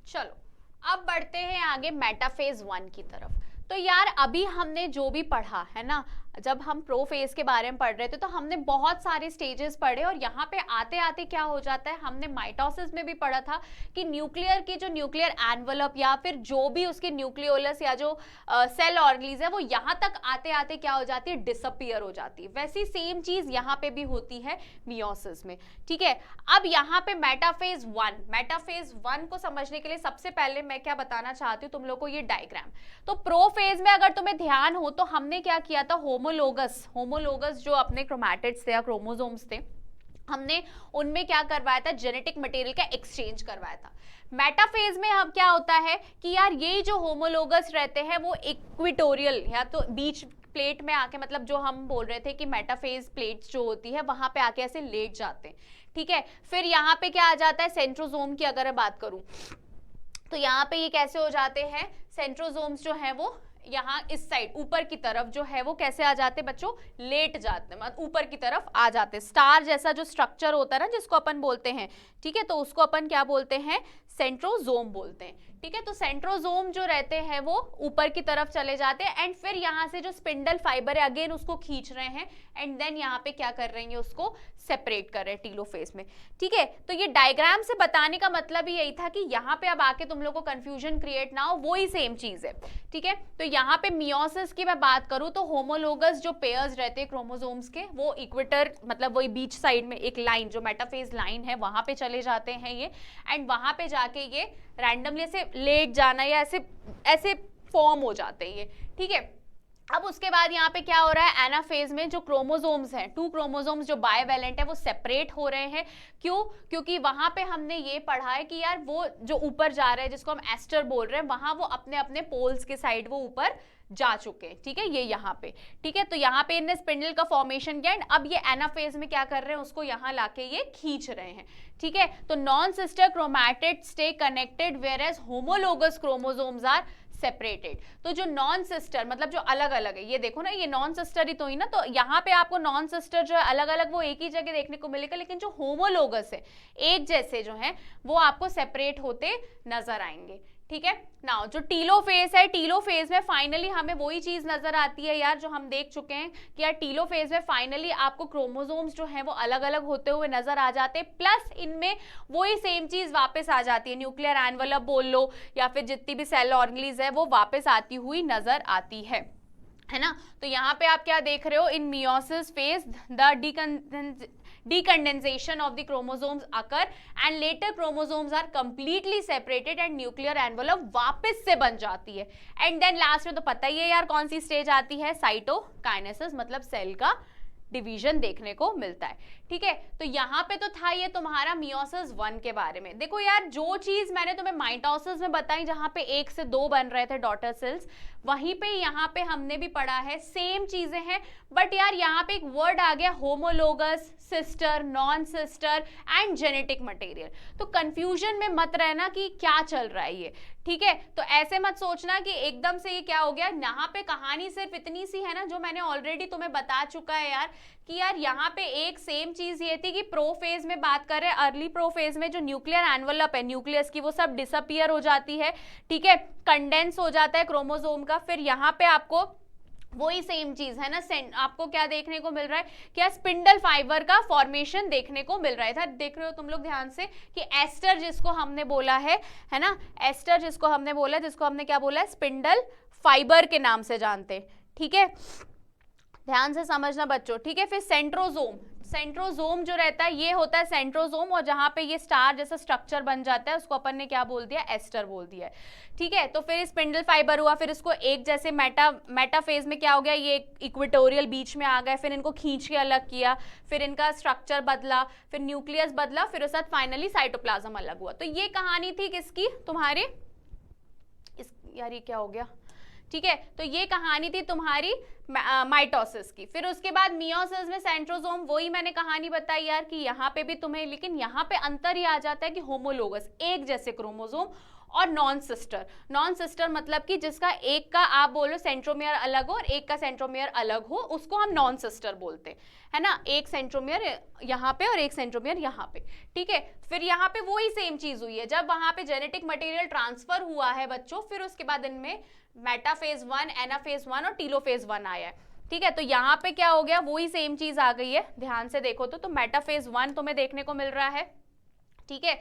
चलो अब बढ़ते हैं आगे मेटाफेज 1 की तरफ। तो यार अभी हमने जो भी पढ़ा है ना, जब हम प्रोफेज के बारे में पढ़ रहे थे तो हमने बहुत सारे स्टेजेस पढ़े और यहाँ पे आते आते क्या हो जाता है, हमने माइटोसिस में भी पढ़ा था कि न्यूक्लियर की जो न्यूक्लियर एनवलप या फिर जो भी उसकी न्यूक्लियोलस या जो सेल ऑर्गेनीज है वो यहाँ तक आते आते क्या हो जाती है, डिसअपीयर हो जाती है। वैसी सेम चीज यहाँ पे भी होती है मियोसिस में, ठीक है। अब यहाँ पे मेटाफेज 1 को समझने के लिए सबसे पहले मैं क्या बताना चाहती हूँ तुम लोग को, ये डायग्राम। तो प्रोफेज में अगर तुम्हें ध्यान हो तो हमने क्या किया था, होमोलोगस जो अपने क्रोमैटिड्स थे या क्रोमोसोम्स थे, हमने उनमें क्या करवाया था, जेनेटिक मटेरियल का एक्सचेंज करवाया था। मेटाफेज में अब क्या होता है कि यार ये जो होमोलोगस रहते हैं वो इक्वेटोरियल या तो बीच प्लेट में आके, मतलब जो हम बोल रहे थे कि मेटाफेज प्लेट्स जो होती है वहां पे आके ऐसे लेट जाते हैं, ठीक है। फिर यहाँ पे क्या आ जाता है, सेंट्रोसोम की अगर मैं बात करूं तो यहाँ पे ये कैसे हो जाते हैं, सेंट्रोसोम्स जो है वो यहाँ इस साइड ऊपर की तरफ जो है वो कैसे आ जाते हैं बच्चों, लेट जाते हैं, मतलब ऊपर की तरफ आ जाते हैं। स्टार जैसा जो स्ट्रक्चर होता है ना जिसको अपन बोलते हैं, ठीक है, तो उसको अपन क्या बोलते हैं, सेंट्रोसोम बोलते हैं, ठीक है। तो सेंट्रोसोम जो रहते हैं वो ऊपर की तरफ चले जाते हैं एंड फिर यहाँ से जो स्पिंडल फाइबर है अगेन उसको खींच रहे हैं एंड देन यहाँ पे क्या कर रहे हैं, उसको सेपरेट कर रहे हैं टीलोफेज में, ठीक है। तो ये डायग्राम से बताने का मतलब ही यही था कि यहाँ पे अब आके तुम लोग को कंफ्यूजन क्रिएट ना हो, वो ही सेम चीज है, ठीक है। तो यहाँ पे मियोसिस की मैं बात करूँ तो होमोलोगस जो पेयर्स रहते हैं क्रोमोसोम्स के वो इक्वेटर, मतलब वही बीच साइड में एक लाइन जो मेटाफेज लाइन है वहां पे चले जाते हैं ये, एंड वहां पे जाके ये रैंडमली ऐसे लेट जाना या ऐसे ऐसे फॉर्म हो जाते हैं ये, ठीक है। अब उसके बाद यहाँ पे क्या हो रहा है, एनाफेज में जो क्रोमोसोम्स हैं, 2 क्रोमोसोम्स जो बायवैलेंट है वो सेपरेट हो रहे हैं। क्यों? क्योंकि वहां पे हमने ये पढ़ा है कि यार वो जो ऊपर जा रहे हैं जिसको हम एस्टर बोल रहे हैं, वहां वो अपने अपने पोल्स के साइड वो ऊपर जा चुके हैं, ठीक है, ये यहाँ पे, ठीक है। तो यहाँ पे इनने स्पिंडल का फॉर्मेशन किया एंड अब ये एनाफेज में क्या कर रहे हैं, उसको यहाँ लाके ये खींच रहे हैं, ठीक है। तो non sister chromatid stay connected whereas homologous chromosomes are separated. तो जो नॉन सिस्टर मतलब जो अलग अलग है, ये देखो ना, ये नॉन सिस्टर ही तो ही ना, तो यहाँ पे आपको नॉन सिस्टर जो है अलग अलग वो एक ही जगह देखने को मिलेगा, लेकिन जो होमोलोगस है एक जैसे जो है वो आपको सेपरेट होते नजर आएंगे, ठीक है। नाउ जो टीलोफेज है, टीलोफेज में फाइनली हमें वही चीज नजर आती है यार जो हम देख चुके हैं कि यार टीलोफेज में फाइनली आपको क्रोमोसोम्स जो है वो अलग अलग होते हुए नजर आ जाते हैं, प्लस इनमें वही सेम चीज वापस आ जाती है, न्यूक्लियर एनवेलप बोल लो या फिर जितनी भी सेल ऑर्गेनीज है वो वापस आती हुई नजर आती है ना। तो यहाँ पे आप क्या देख रहे हो, इन meiosis phase the decondensation of the chromosomes occur and later chromosomes are completely separated and nuclear envelope वापस से बन जाती है and then last में तो पता ही है यार कौन सी स्टेज आती है, साइटोकाइनेसिस, मतलब सेल का डिवीजन देखने को मिलता है, ठीक है। तो यहाँ पे तो था ये तुम्हारा मियोसिस 1 के बारे में। देखो यार जो चीज मैंने तुम्हें माइटोसिस में बताई जहाँ पे 1 से 2 बन रहे थे डॉटर सेल्स, वहीं पे यहाँ पे हमने भी पढ़ा है, सेम चीजें हैं, बट यार यहाँ पे एक वर्ड आ गया homologous, sister, non sister and genetic material. तो कंफ्यूजन में मत रहना कि क्या चल रहा है ये, ठीक है। तो ऐसे मत सोचना कि एकदम से ये क्या हो गया। यहाँ पे कहानी सिर्फ इतनी सी है ना जो मैंने ऑलरेडी तुम्हें बता चुका है यार, कि यार यहाँ पे एक सेम चीज ये थी कि प्रोफेज में बात कर रहे हैं, अर्ली प्रोफेज में जो न्यूक्लियर एनवेलप है न्यूक्लियस की वो सब डिसअपियर हो जाती है, ठीक है, कंडेंस हो जाता है क्रोमोसोम का। फिर यहाँ पे आपको वही सेम चीज है ना, आपको क्या देखने को मिल रहा है, क्या स्पिंडल फाइबर का फॉर्मेशन देखने को मिल रहा है। देख रहे हो तुम लोग ध्यान से कि एस्टर जिसको हमने बोला है ना, एस्टर जिसको हमने बोला, जिसको हमने क्या बोला है, स्पिंडल फाइबर के नाम से जानते, ठीक है, ध्यान से समझना बच्चों, ठीक है। फिर सेंट्रोसोम, सेंट्रोसोम जो रहता है ये होता है सेंट्रोसोम, और जहां पे ये स्टार जैसा स्ट्रक्चर बन जाता है उसको अपन ने क्या बोल दिया, एस्टर बोल दिया है, ठीक है। तो फिर स्पिंडल फाइबर हुआ, फिर इसको एक जैसे मेटाफेज में क्या हो गया, ये इक्वेटोरियल बीच में आ गए, फिर इनको खींच के अलग किया, फिर इनका स्ट्रक्चर बदला, फिर न्यूक्लियस बदला, फिर उसके बाद फाइनली साइटोप्लाज्म अलग हुआ। तो ये कहानी थी किसकी, तुम्हारे यार ये क्या हो गया, ठीक है। तो ये कहानी थी तुम्हारी माइटोसिस की। फिर उसके बाद मियोसिस में सेंट्रोसोम, वही मैंने कहानी बताई यार कि यहाँ पे भी तुम्हें, लेकिन यहाँ पे अंतर ही आ जाता है कि होमोलोगस एक जैसे क्रोमोसोम और नॉन सिस्टर। नॉन सिस्टर मतलब कि जिसका एक का आप बोलो सेंट्रोमियर अलग हो और एक का सेंट्रोमियर अलग हो, उसको हम नॉन सिस्टर बोलते हैं, है ना। एक सेंट्रोमियर यहाँ पे और एक सेंट्रोमियर यहाँ पे, ठीक है। फिर यहाँ पे वही सेम चीज हुई है, जब वहां पे जेनेटिक मटेरियल ट्रांसफर हुआ है बच्चों, फिर उसके बाद इनमें मेटाफेज 1, एनाफेज 1 और टीलोफेज 1 आया है, ठीक है। तो यहाँ पे क्या हो गया, वही सेम चीज आ गई है, ध्यान से देखो तो मेटाफेज 1 तुम्हें देखने को मिल रहा है, ठीक है,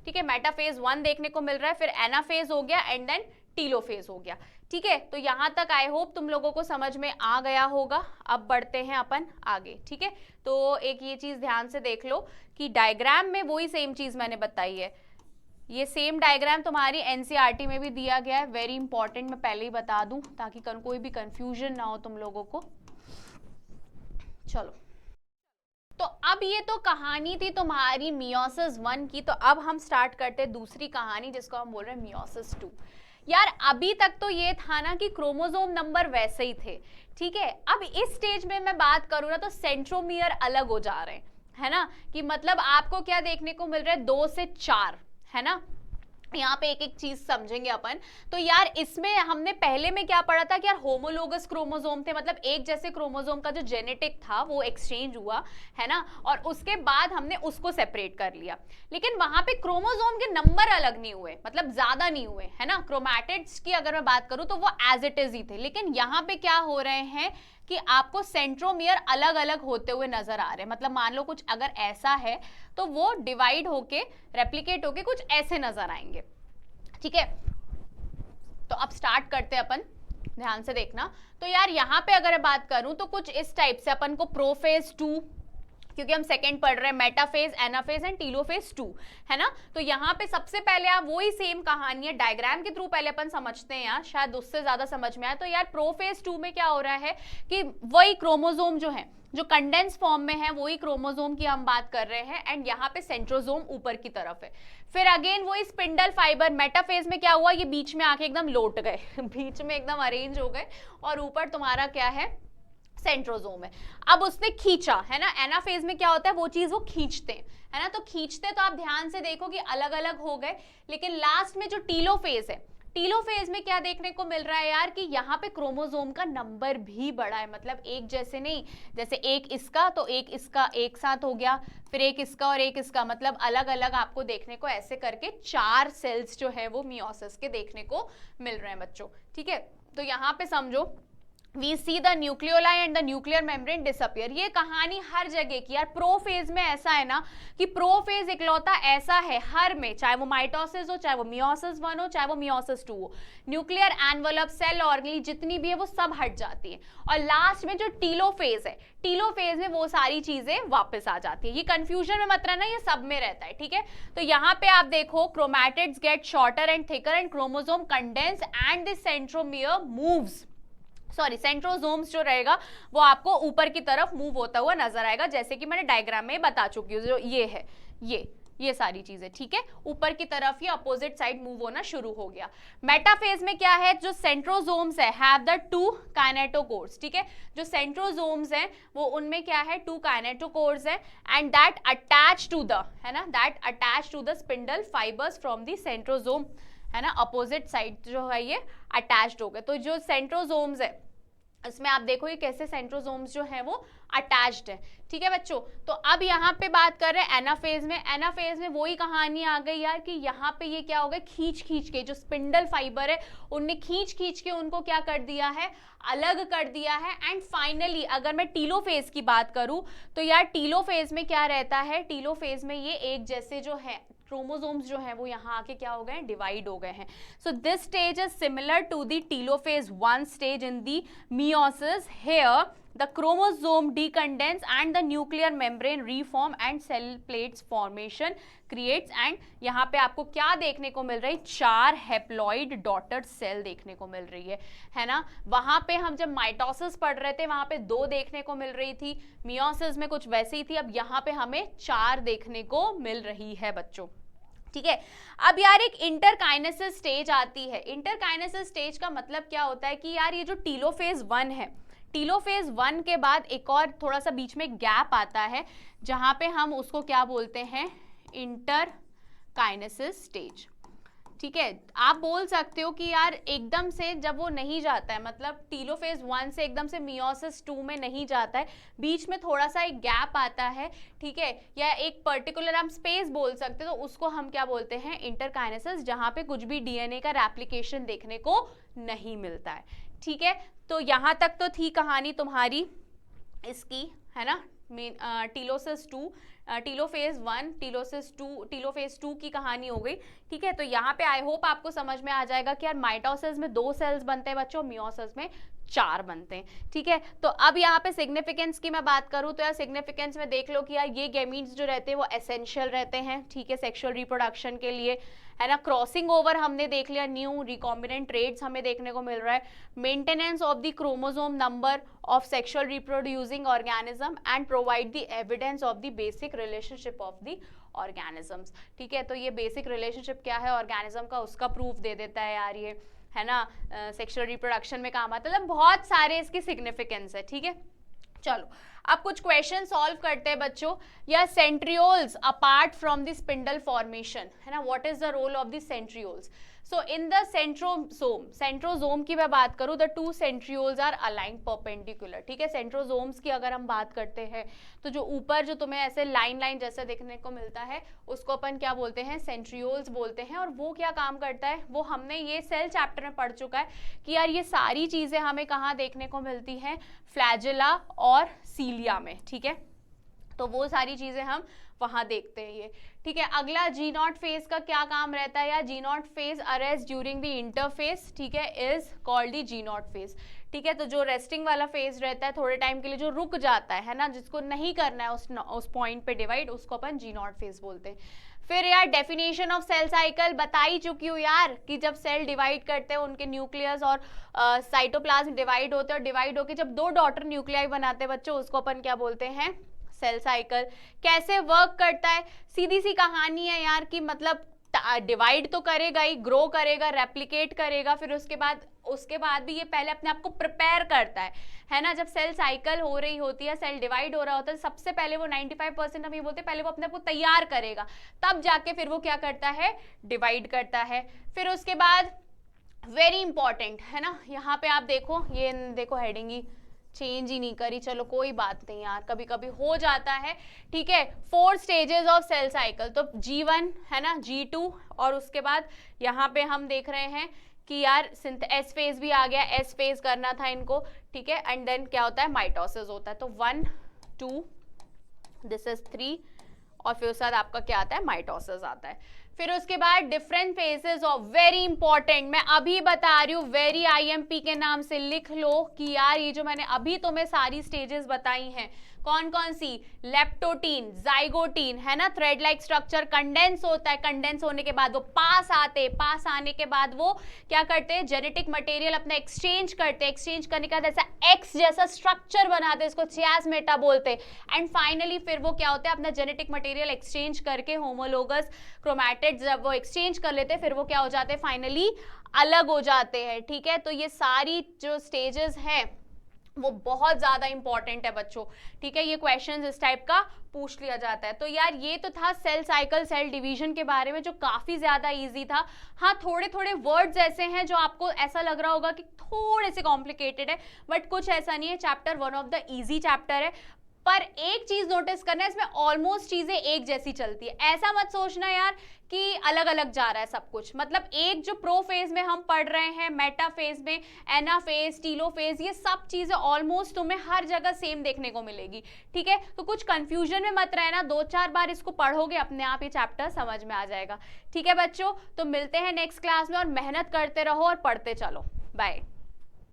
ठीक है, मेटाफेज 1 देखने को मिल रहा है, फिर एनाफेज हो गया एंड देन टीलोफेज हो गया, ठीक है। तो यहां तक आई होप तुम लोगों को समझ में आ गया होगा। अब बढ़ते हैं अपन आगे, ठीक है। तो एक ये चीज ध्यान से देख लो कि डायग्राम में वही सेम चीज मैंने बताई है, ये सेम डायग्राम तुम्हारी एनसीईआरटी में भी दिया गया है, वेरी इंपॉर्टेंट, मैं पहले ही बता दूं ताकि कोई भी कंफ्यूजन ना हो तुम लोगों को। चलो, तो अब ये तो कहानी थी तुम्हारी मियोसिस 1 की, तो अब हम स्टार्ट करते हैं दूसरी कहानी जिसको हम बोल रहे हैं मियोसिस 2। यार अभी तक तो ये था ना कि क्रोमोसोम नंबर वैसे ही थे, ठीक है। अब इस स्टेज में मैं बात करूँ ना तो सेंट्रोमियर अलग हो जा रहे हैं, है ना, कि मतलब आपको क्या देखने को मिल रहा है, 2 से 4, है ना। यहाँ पे एक एक चीज समझेंगे अपन। तो यार इसमें हमने पहले में क्या पढ़ा था कि यार होमोलोगस क्रोमोसोम थे, मतलब एक जैसे क्रोमोसोम का जो जेनेटिक था वो एक्सचेंज हुआ, है ना, और उसके बाद हमने उसको सेपरेट कर लिया। लेकिन वहां पे क्रोमोसोम के नंबर अलग नहीं हुए, मतलब ज्यादा नहीं हुए, है ना। क्रोमैटिड्स की अगर मैं बात करूं तो वो एज इट इज ही थे, लेकिन यहाँ पे क्या हो रहे हैं कि आपको सेंट्रोमियर अलग अलग होते हुए नजर आ रहे हैं। मतलब मान लो कुछ अगर ऐसा है तो वो डिवाइड होके रेप्लिकेट होके कुछ ऐसे नजर आएंगे, ठीक है। तो अब स्टार्ट करते हैं अपन, ध्यान से देखना। तो यार यहाँ पे अगर मैं बात करूं तो कुछ इस टाइप से अपन को प्रोफेज 2, क्योंकि हम सेकंड पढ़ रहे हैं, मेटाफेज, एनाफेज एंड टीलोफेज 2, है ना। तो यहाँ पे सबसे पहले आप वही सेम कहानी है, डायग्राम के थ्रू पहले अपन समझते हैं यार, शायद उससे ज्यादा समझ में आए। तो यार प्रोफेज 2 में क्या हो रहा है कि वही क्रोमोसोम जो है, जो कंडेंस फॉर्म में है, वही क्रोमोसोम की हम बात कर रहे हैं, एंड यहाँ पे सेंट्रोसोम ऊपर की तरफ है। फिर अगेन वही स्पिंडल फाइबर, मेटाफेज में क्या हुआ, ये बीच में आके एकदम लौट गए बीच में एकदम अरेंज हो गए, और ऊपर तुम्हारा क्या है, सेंट्रोसोम है। अब उसने खींचा, है ना। एनाफेज में क्या होता है, वो चीज वो खींचते हैं, है ना। तो खींचते तो आप ध्यान से देखो कि अलग अलग हो गए, लेकिन लास्ट में जो टीलोफेज है, टीलोफेज में क्या देखने को मिल रहा है यार कि यहाँ पे क्रोमोसोम का नंबर भी बड़ा है, मतलब एक जैसे नहीं, जैसे एक इसका तो एक इसका एक साथ हो गया, फिर एक इसका और एक इसका, मतलब अलग अलग आपको देखने को ऐसे करके 4 सेल्स जो है वो मियोसिस के देखने को मिल रहे हैं बच्चों, ठीक है। तो यहाँ पे समझो, We see the nucleoli and the nuclear membrane disappear। ये कहानी हर जगह की यार। प्रोफेज में ऐसा है ना कि प्रोफेज इकलौता ऐसा है हर में, चाहे वो माइटोसिस हो, चाहे वो मियोसिस 1 हो, चाहे वो मियोसिस 2 हो, न्यूक्लियर एनवलप, सेल ऑर्गेनेल जितनी भी है वो सब हट जाती है, और लास्ट में जो टीलोफेज है, टीलोफेज में वो सारी चीजें वापस आ जाती है। ये कंफ्यूजन में मत रहना, ये सब में रहता है, ठीक है। तो यहाँ पे आप देखो, chromatids get shorter and thicker and chromosome condense and the centromere moves, sorry centrosomes जो रहेगा वो आपको ऊपर की तरफ मूव होता हुआ नजर आएगा, जैसे कि मैंने डायग्राम में बता चुकी हूँ। जो ये है, ये सारी चीजें, ठीक है, ऊपर की तरफ ये अपोजिट साइड मूव होना शुरू हो गया। मेटाफेज में क्या है, जो सेंट्रोसोम्स है हैव द 2 काइनेटोकोर्स, ठीक है। जो सेंट्रोसोम्स हैं वो उनमें क्या है, 2 काइनेटोकोर्स है, and that attach to the, है ना, that attach to the spindle fibres from the centrosome, है ना। अपोजिट साइड जो है ये अटैच्ड हो गए। तो जो सेंट्रोसोम्स है इसमें आप देखो ये कैसे सेंट्रोसोम्स जो है वो अटैच्ड है, ठीक है बच्चों। तो अब यहाँ पे बात कर रहे हैं एनाफेज में। एनाफेज में वही कहानी आ गई यार कि यहाँ पे ये क्या हो गया, खींच खींच के जो स्पिंडल फाइबर है उनने खींच खींच के उनको क्या कर दिया है, अलग कर दिया है। एंड फाइनली अगर मैं टीलोफेज की बात करूं तो यार टीलोफेज में क्या रहता है, टीलोफेज में ये एक जैसे जो है क्रोमोसोम्स जो है वो यहाँ आके क्या हो गए हैं, डिवाइड हो गए हैं। So this stage is similar to the telophase 1 stage in the meiosis. Here the chromosome decondense and the nuclear membrane reform and cell plates formation creates, and यहाँ पे आपको क्या देखने को मिल रही है, 4 हेप्लॉइड डॉटेड सेल देखने को मिल रही है ना। वहां पे हम जब माइटोसिस पढ़ रहे थे वहां पे 2 देखने को मिल रही थी, मियोसिस में कुछ वैसे ही थी, अब यहाँ पे हमें 4 देखने को मिल रही है बच्चों, ठीक है। अब यार एक इंटरकाइनेसिस स्टेज आती है। इंटरकाइनेसिस स्टेज का मतलब क्या होता है कि यार ये जो टीलोफेज 1 है, टीलोफेज 1 के बाद एक और थोड़ा सा बीच में गैप आता है जहां पे हम उसको क्या बोलते हैं, इंटरकाइनेसिस स्टेज, ठीक है। आप बोल सकते हो कि यार एकदम से जब वो नहीं जाता है, मतलब टीलोफेज 1 से एकदम से मियोसिस 2 में नहीं जाता है, बीच में थोड़ा सा एक गैप आता है, ठीक है, या एक पर्टिकुलर हम स्पेस बोल सकते हैं, तो उसको हम क्या बोलते हैं, इंटरकाइनेसिस, जहां पे कुछ भी डीएनए का रेप्लिकेशन देखने को नहीं मिलता है, ठीक है। तो यहां तक तो थी कहानी तुम्हारी इसकी, है ना, टीलोसिस 2, टीलोफेज 1, टीलोफेज 2 की कहानी हो गई, ठीक है। तो यहाँ पे आई होप आपको समझ में आ जाएगा कि यार माइटोसिस में 2 सेल्स बनते हैं बच्चों, मियोसिस में 4 बनते हैं, ठीक है। तो अब यहाँ पे सिग्निफिकेंस की मैं बात करूँ तो यार सिग्निफिकेंस में देख लो कि यार ये गैमीट्स जो रहते हैं वो एसेंशियल रहते हैं, ठीक है, सेक्सुअल रिप्रोडक्शन के लिए, है ना। क्रॉसिंग ओवर हमने देख लिया, न्यू रिकॉम्बिनेंट ट्रेड्स हमें देखने को मिल रहा है, maintenance of the chromosome number of sexual reproducing organism and provide the evidence of the basic relationship of the organisms, ठीक है। तो ये बेसिक रिलेशनशिप क्या है ऑर्गेनिज्म का, उसका प्रूफ दे देता है यार ये, है ना, सेक्सुअल रिप्रोडक्शन में काम आता है, मतलब बहुत सारे इसकी सिग्निफिकेंस है, ठीक है। चलो अब कुछ क्वेश्चन सॉल्व करते हैं बच्चों। या centrioles apart from the spindle formation, है ना, what is the role of the centrioles. So in the centrosome की मैं बात करूं, the two centrioles are aligned perpendicular, ठीक है। सेंट्रोजोम्स की अगर हम बात करते हैं तो जो ऊपर जो तुम्हें ऐसे लाइन लाइन जैसा देखने को मिलता है उसको अपन क्या बोलते हैं, सेंट्रियोल्स बोलते हैं। और वो क्या काम करता है, वो हमने ये सेल चैप्टर में पढ़ चुका है कि यार ये सारी चीजें हमें कहाँ देखने को मिलती हैं, फ्लैजेला और सीलिया में, ठीक है। तो वो सारी चीजें हम वहां देखते हैं ये, ठीक है। अगला जी नॉट फेज का क्या काम रहता है, या G nought phase arrest during the interface, ठीक है, is called the G nought phase, ठीक है। तो जो रेस्टिंग वाला फेज रहता है, थोड़े टाइम के लिए जो रुक जाता है ना, जिसको नहीं करना है उस पॉइंट पे डिवाइड, उसको अपन जी नॉट फेज बोलते हैं। फिर यार डेफिनेशन ऑफ सेल साइकिल बता ही चुकी हूँ यार, कि जब सेल डिवाइड करते हैं उनके न्यूक्लियस और साइटोप्लाज्म डिवाइड होते हैं, और डिवाइड होकर जब दो डॉटर न्यूक्लियाई बनाते हैं बच्चों, उसको अपन क्या बोलते हैं, सेल साइकिल। कैसे वर्क करता है, सीधी सी कहानी है यार, कि मतलब डिवाइड तो करेगा ही, ग्रो करेगा, रेप्लिकेट करेगा, फिर उसके बाद भी ये पहले अपने आप को प्रिपेयर करता है ना। जब सेल साइकिल हो रही होती है, सेल डिवाइड हो रहा होता है, सबसे पहले वो 95% हम ये बोलते हैं, पहले वो अपने आप को तैयार करेगा, तब जाके फिर वो क्या करता है, डिवाइड करता है। फिर उसके बाद वेरी इंपॉर्टेंट है ना, यहाँ पे आप देखो, ये देखो हेडिंग ही चेंज ही नहीं करी, चलो कोई बात नहीं यार, कभी कभी हो जाता है, ठीक है। 4 स्टेजेस ऑफ सेल साइकिल, तो G1 है ना, G2, और उसके बाद यहाँ पे हम देख रहे हैं कि यार एस फेज भी आ गया, एस फेज करना था इनको, ठीक है। एंड देन क्या होता है, माइटोसिस होता है। तो 1 2 दिस इज 3, और फिर उसके बाद आपका क्या आता है, माइटोसिस आता है। फिर उसके बाद different phases of, very important, मैं अभी बता रही हूँ, वेरी आईएमपी के नाम से लिख लो कि यार ये जो मैंने अभी तुम्हें सारी स्टेजेस बताई हैं, कौन कौन सी, लेप्टोटीन, जाइगोटीन, है ना, थ्रेड लाइक स्ट्रक्चर, कंडेंस होता है, कंडेंस होने के बाद वो पास आने के बाद वो क्या करते हैं, जेनेटिक मटेरियल अपना एक्सचेंज करते हैं, एक्सचेंज करने के बाद ऐसा एक्स जैसा स्ट्रक्चर बनाते हैं, इसको चियास्मेटा बोलते हैं। एंड फाइनली फिर वो क्या होता है, अपना जेनेटिक मटेरियल एक्सचेंज करके होमोलोगस क्रोमैटिड जब वो एक्सचेंज कर लेते हैं, फिर वो क्या हो जाते हैं, फाइनली अलग हो जाते हैं, ठीक है। तो ये सारी जो स्टेजेस हैं वो बहुत ज्यादा इंपॉर्टेंट है बच्चों, ठीक है। ये क्वेश्चंस इस टाइप का पूछ लिया जाता है। तो यार ये तो था सेल साइकिल, सेल डिवीजन के बारे में, जो काफी ज्यादा इजी था। हाँ, थोड़े थोड़े वर्ड्स ऐसे हैं जो आपको ऐसा लग रहा होगा कि थोड़े से कॉम्प्लिकेटेड है, बट कुछ ऐसा नहीं है। Chapter 1 of the easy chapter है, पर एक चीज नोटिस करना है, इसमें ऑलमोस्ट चीजें एक जैसी चलती है। ऐसा मत सोचना यार कि अलग अलग जा रहा है सब कुछ, मतलब एक जो प्रो फेज में हम पढ़ रहे हैं, मेटा फेज में एना फेज, टीलो फेज, ये सब चीजें ऑलमोस्ट तुम्हें हर जगह सेम देखने को मिलेगी, ठीक है। तो कुछ कंफ्यूजन में मत रहना, 2-4 बार इसको पढ़ोगे अपने आप ये चैप्टर समझ में आ जाएगा, ठीक है बच्चों। तो मिलते हैं नेक्स्ट क्लास में, और मेहनत करते रहो और पढ़ते चलो। बाय।